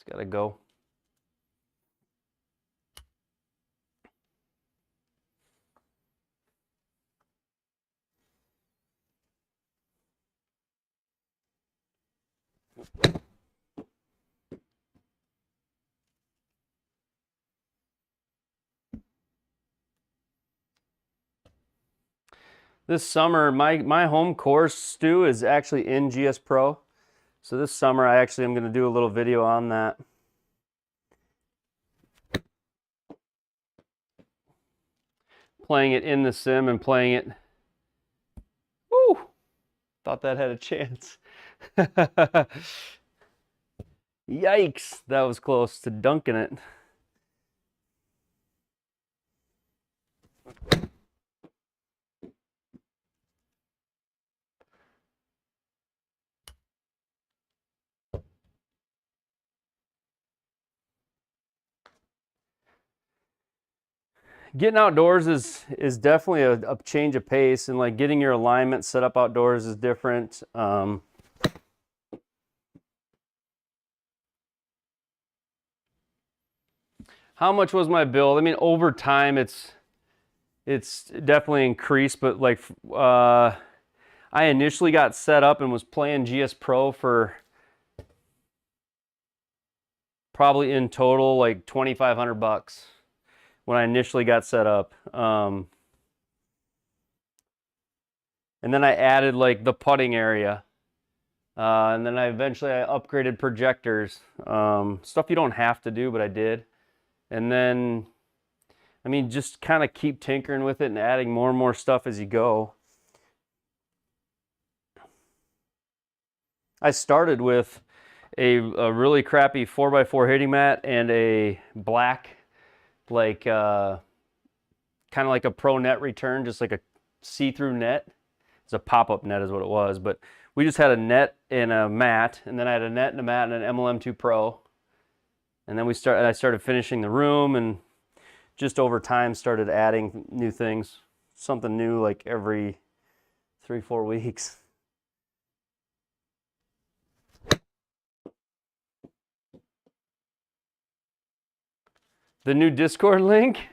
A: got to go. This summer, my home course, Stu, is actually in GSPro. So this summer, I actually am going to do a little video on that. Playing it in the sim and playing it. Woo! Thought that had a chance. Yikes! That was close to dunking it. Getting outdoors is definitely a change of pace, and like getting your alignment set up outdoors is different. How much was my build? I mean, over time, it's definitely increased, but like I initially got set up and was playing GSPro for probably in total like $2,500 when I initially got set up. And then I added like the putting area. And then I upgraded projectors. Stuff you don't have to do, but I did. And then, I mean, just kind of keep tinkering with it and adding more and more stuff as you go. I started with a really crappy 4x4 hitting mat and a black, like kind of like a pro net return, just like a see-through net. It's a pop-up net is what it was, but we just had a net and a mat, and then I had a net and a mat and an MLM2 Pro. And then I started finishing the room, and just over time started adding new things, something new like every 3-4 weeks. The new Discord link?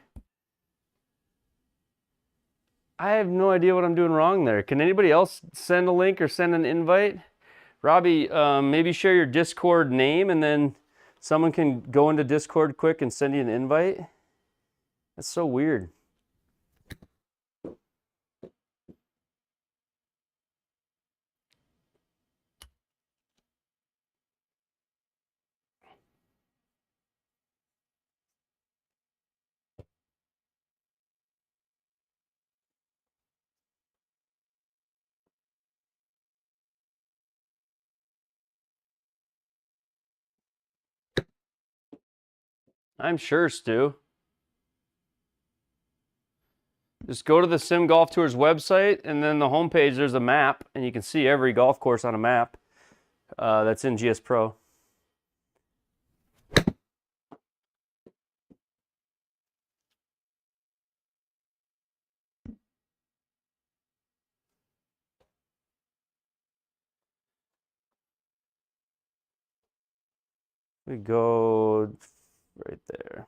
A: I have no idea what I'm doing wrong there. Can anybody else send a link or send an invite? Robbie, maybe share your Discord name and then someone can go into Discord quick and send you an invite? That's so weird. I'm sure, Stu. Just go to the Sim Golf Tours website, and then the homepage, there's a map, and you can see every golf course on a map that's in GSPro. We go right there.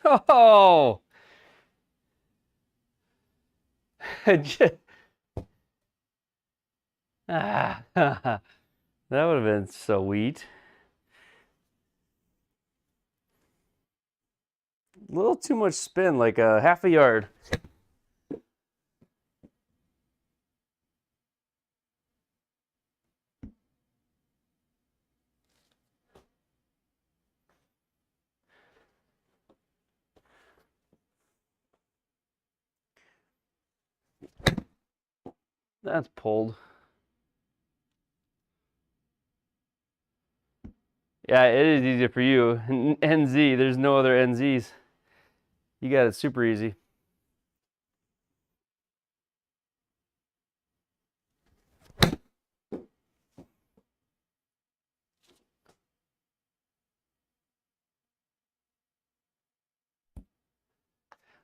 A: Oh! Ah, that would have been sweet. A little too much spin, like a half a yard. That's pulled. Yeah, it is easier for you. NZ, there's no other NZs. You got it super easy.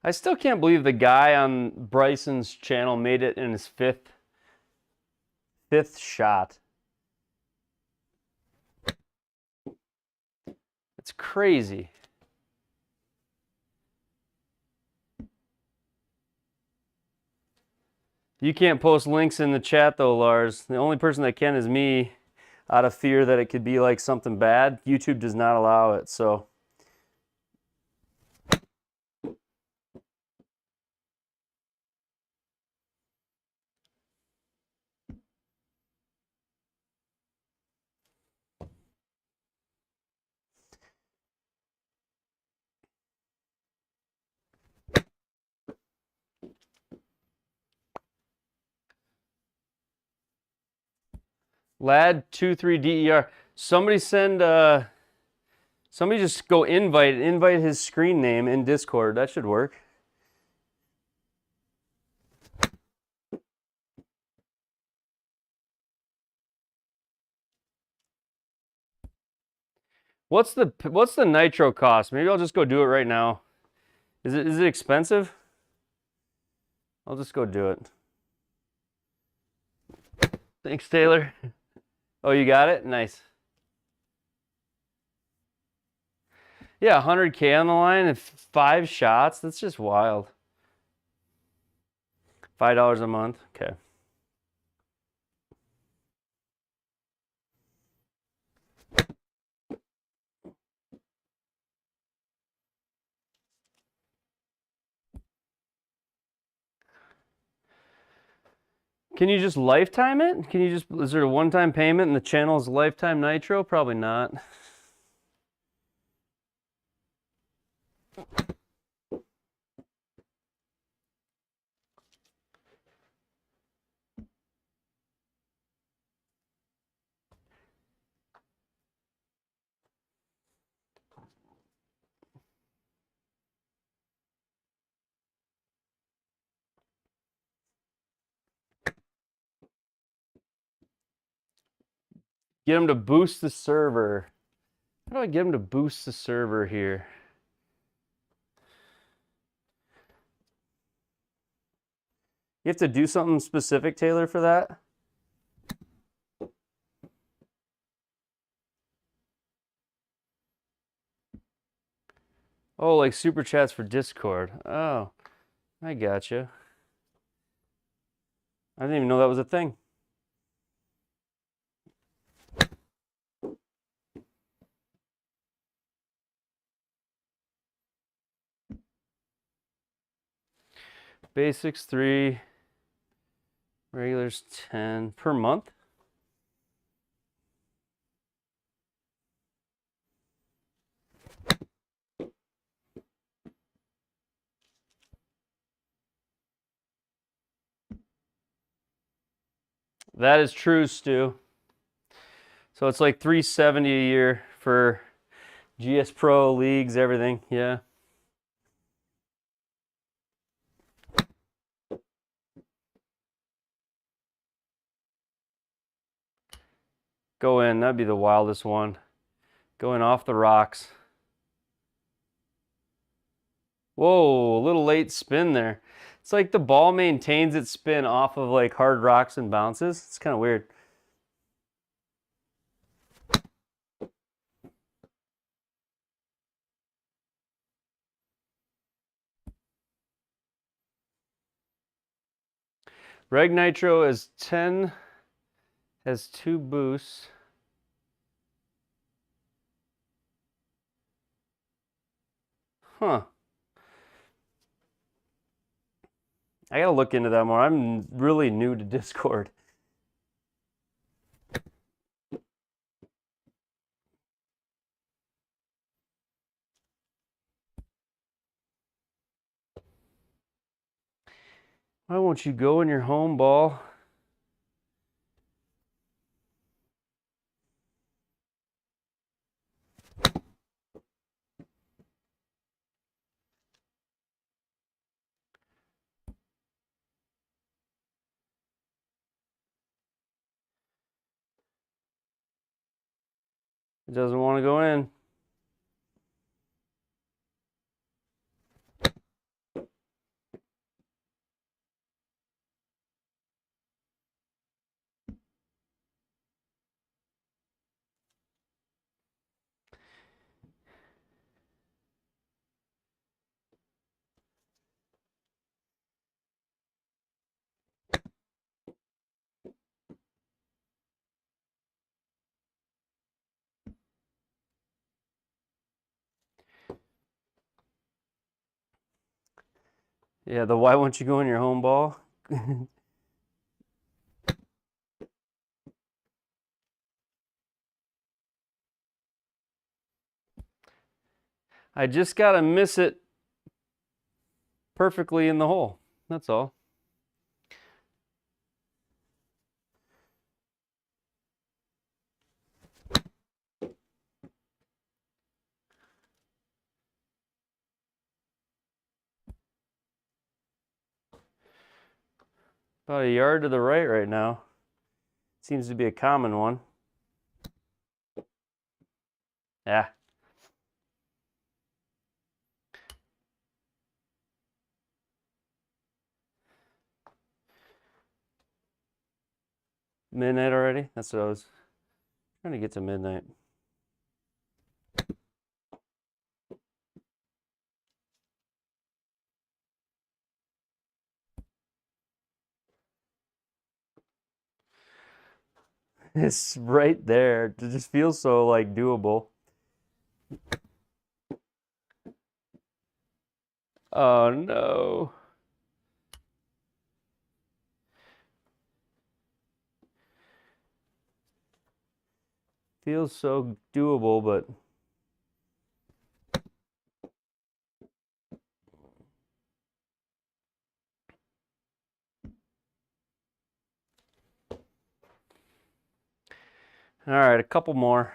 A: I still can't believe the guy on Bryson's channel made it in his fifth shot. It's crazy. You can't post links in the chat though, Lars. The only person that can is me, out of fear that it could be like something bad. YouTube does not allow it, so. Lad23DER. Somebody send somebody just go invite his screen name in Discord. That should work. What's the nitro cost? Maybe I'll just go do it right now. Is it expensive? I'll just go do it. Thanks, Taylor. Oh, you got it? Nice. Yeah, 100K on the line and 5 shots. That's just wild. $5 a month. Okay. Can you just lifetime it? Can you just, is there a one-time payment and the channel is lifetime nitro? Probably not. Get him to boost the server. How do I get him to boost the server here? You have to do something specific, Taylor, for that? Oh, like super chats for Discord. Oh, I gotcha. I didn't even know that was a thing. Basics 3, regulars 10 per month. That is true, Stu. So it's like $370 a year for GSPro, leagues, everything. Yeah. Go in. That'd be the wildest one. Going off the rocks. Whoa, a little late spin there. It's like the ball maintains its spin off of like hard rocks and bounces. It's kind of weird. Reg Nitro is 10, has 2 boosts. Huh. I gotta look into that more. I'm really new to Discord. Why won't you go in your home ball? It doesn't want to go in. Yeah, the why won't you go in your home ball? I just gotta miss it perfectly in the hole. That's all. About a yard to the right now. Seems to be a common one. Yeah. Midnight already? That's what I was trying to get to midnight. It's right there. It just feels so like doable. Oh no. Feels so doable, but all right, a couple more.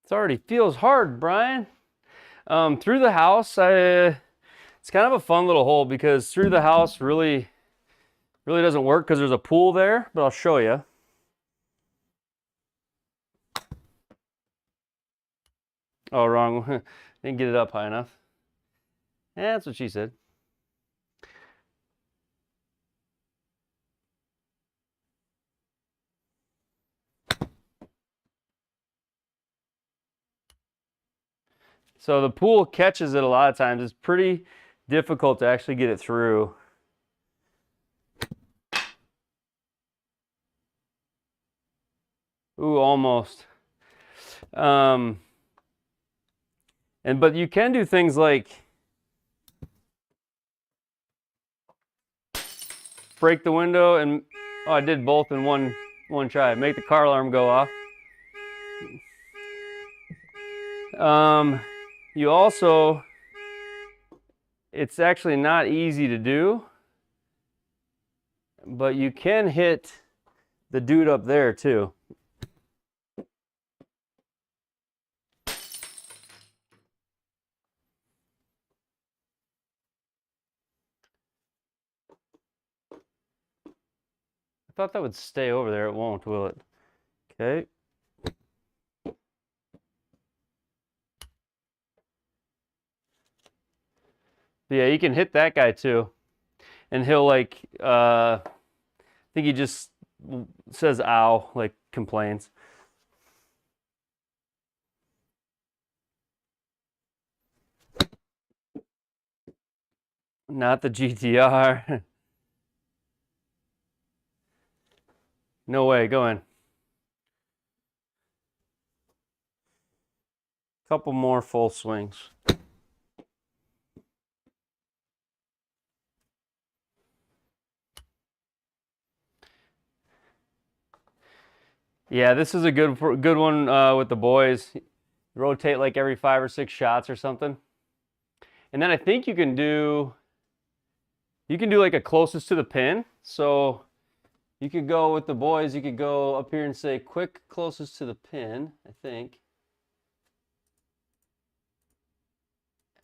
A: It already feels hard, Brian. Through the house, it's kind of a fun little hole because through the house really doesn't work because there's a pool there, but I'll show you. Oh, wrong. Didn't get it up high enough. Yeah, that's what she said. So the pool catches it a lot of times. It's pretty difficult to actually get it through. Ooh, almost. But you can do things like break the window and, oh, I did both in one try. Make the car alarm go off. You also, it's actually not easy to do, but you can hit the dude up there too. I thought that would stay over there. It won't, will it? Okay. Yeah, you can hit that guy too. And he'll like, I think he just says ow, like complains. Not the GTR. No way, go in. Couple more full swings. Yeah, this is a good one with the boys. Rotate like every 5 or 6 shots or something. And then I think you can do like a closest to the pin. So you could go with the boys, you could go up here and say quick closest to the pin, I think.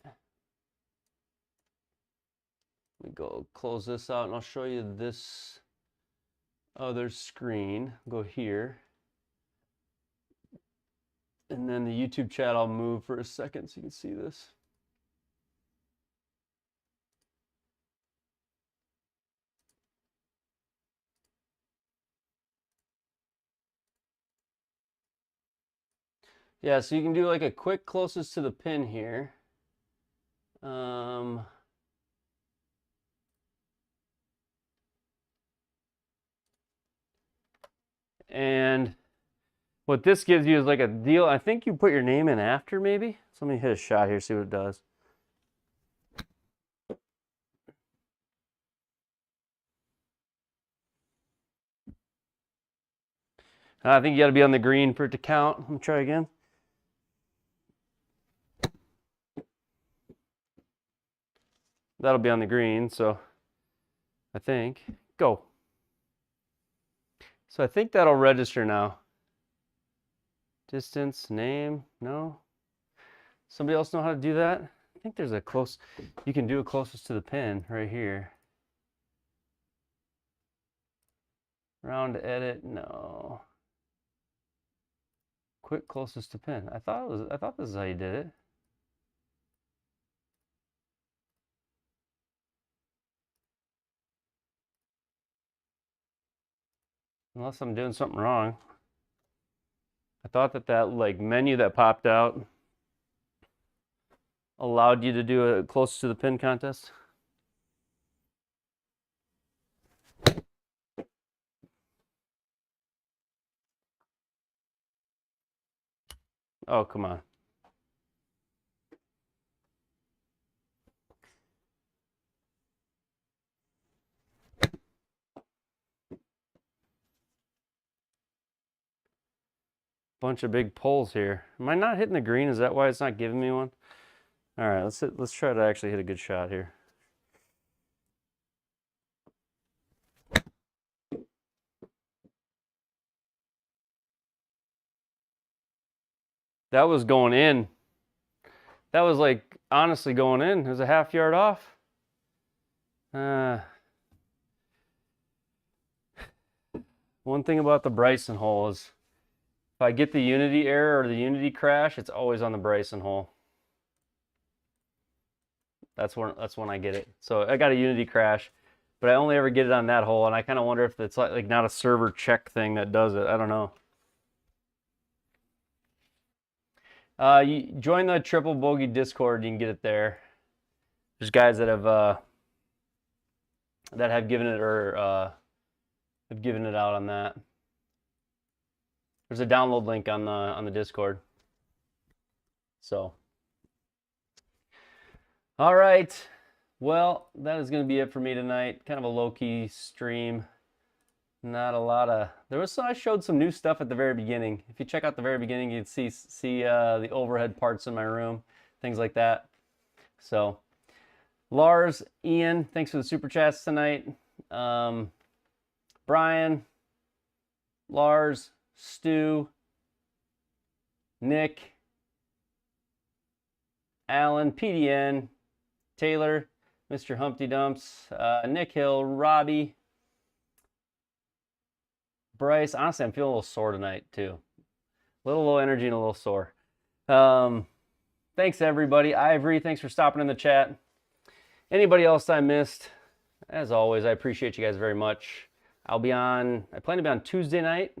A: Let me go close this out and I'll show you this other screen. Go here. And then the YouTube chat I'll move for a second so you can see this. Yeah, so you can do like a quick closest to the pin here. And what this gives you is like a deal. I think you put your name in after maybe. So let me hit a shot here, see what it does. I think you got to be on the green for it to count. Let me try again. That'll be on the green, so I think. Go. So I think that'll register now. Distance, name, no? Somebody else know how to do that? I think there's a close, you can do it closest to the pin right here. Round edit, no. Quick closest to pin. I thought this is how you did it. Unless I'm doing something wrong. I thought that like menu that popped out allowed you to do a closest to the pin contest. Oh, come on. Bunch of big poles here. Am I not hitting the green? Is that why it's not giving me one? All right, let's try to actually hit a good shot here. That was going in. That was like honestly going in. It was a half yard off. One thing about the Bryson hole is if I get the Unity error or the Unity crash, it's always on the Bryson hole. That's when I get it. So I got a Unity crash, but I only ever get it on that hole, and I kind of wonder if it's like not a server check thing that does it. I don't know. You join the Triple Bogey Discord. You can get it there. There's guys that have given it or have given it out on that. There's a download link on the Discord. So, all right. Well, that is going to be it for me tonight. Kind of a low-key stream. Not a lot of. I showed some new stuff at the very beginning. If you check out the very beginning, you'd see the overhead parts in my room, things like that. So, Lars, Ian, thanks for the super chats tonight. Brian, Lars, Stu, Nick, Alan, PDN, Taylor, Mr. Humpty Dumps, Nick Hill, Robbie, Bryce. Honestly, I'm feeling a little sore tonight too. A little low energy and a little sore. Thanks everybody. Ivory, thanks for stopping in the chat. Anybody else I missed? As always, I appreciate you guys very much. I plan to be on Tuesday night.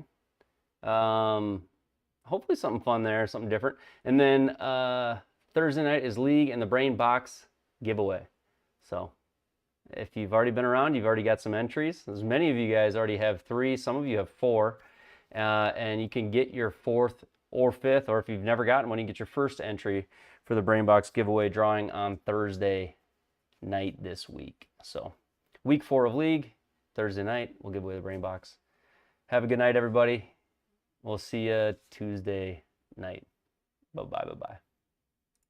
A: Hopefully something fun there, something different. And then Thursday night is League and the Brain Box giveaway. So if you've already been around, you've already got some entries. As many of you guys already have 3, some of you have 4. And you can get your 4th or 5th, or if you've never gotten one, you can get your first entry for the Brain Box giveaway drawing on Thursday night this week. So week 4 of League, Thursday night, we'll give away the Brain Box. Have a good night, everybody. We'll see you Tuesday night. Bye-bye, bye-bye.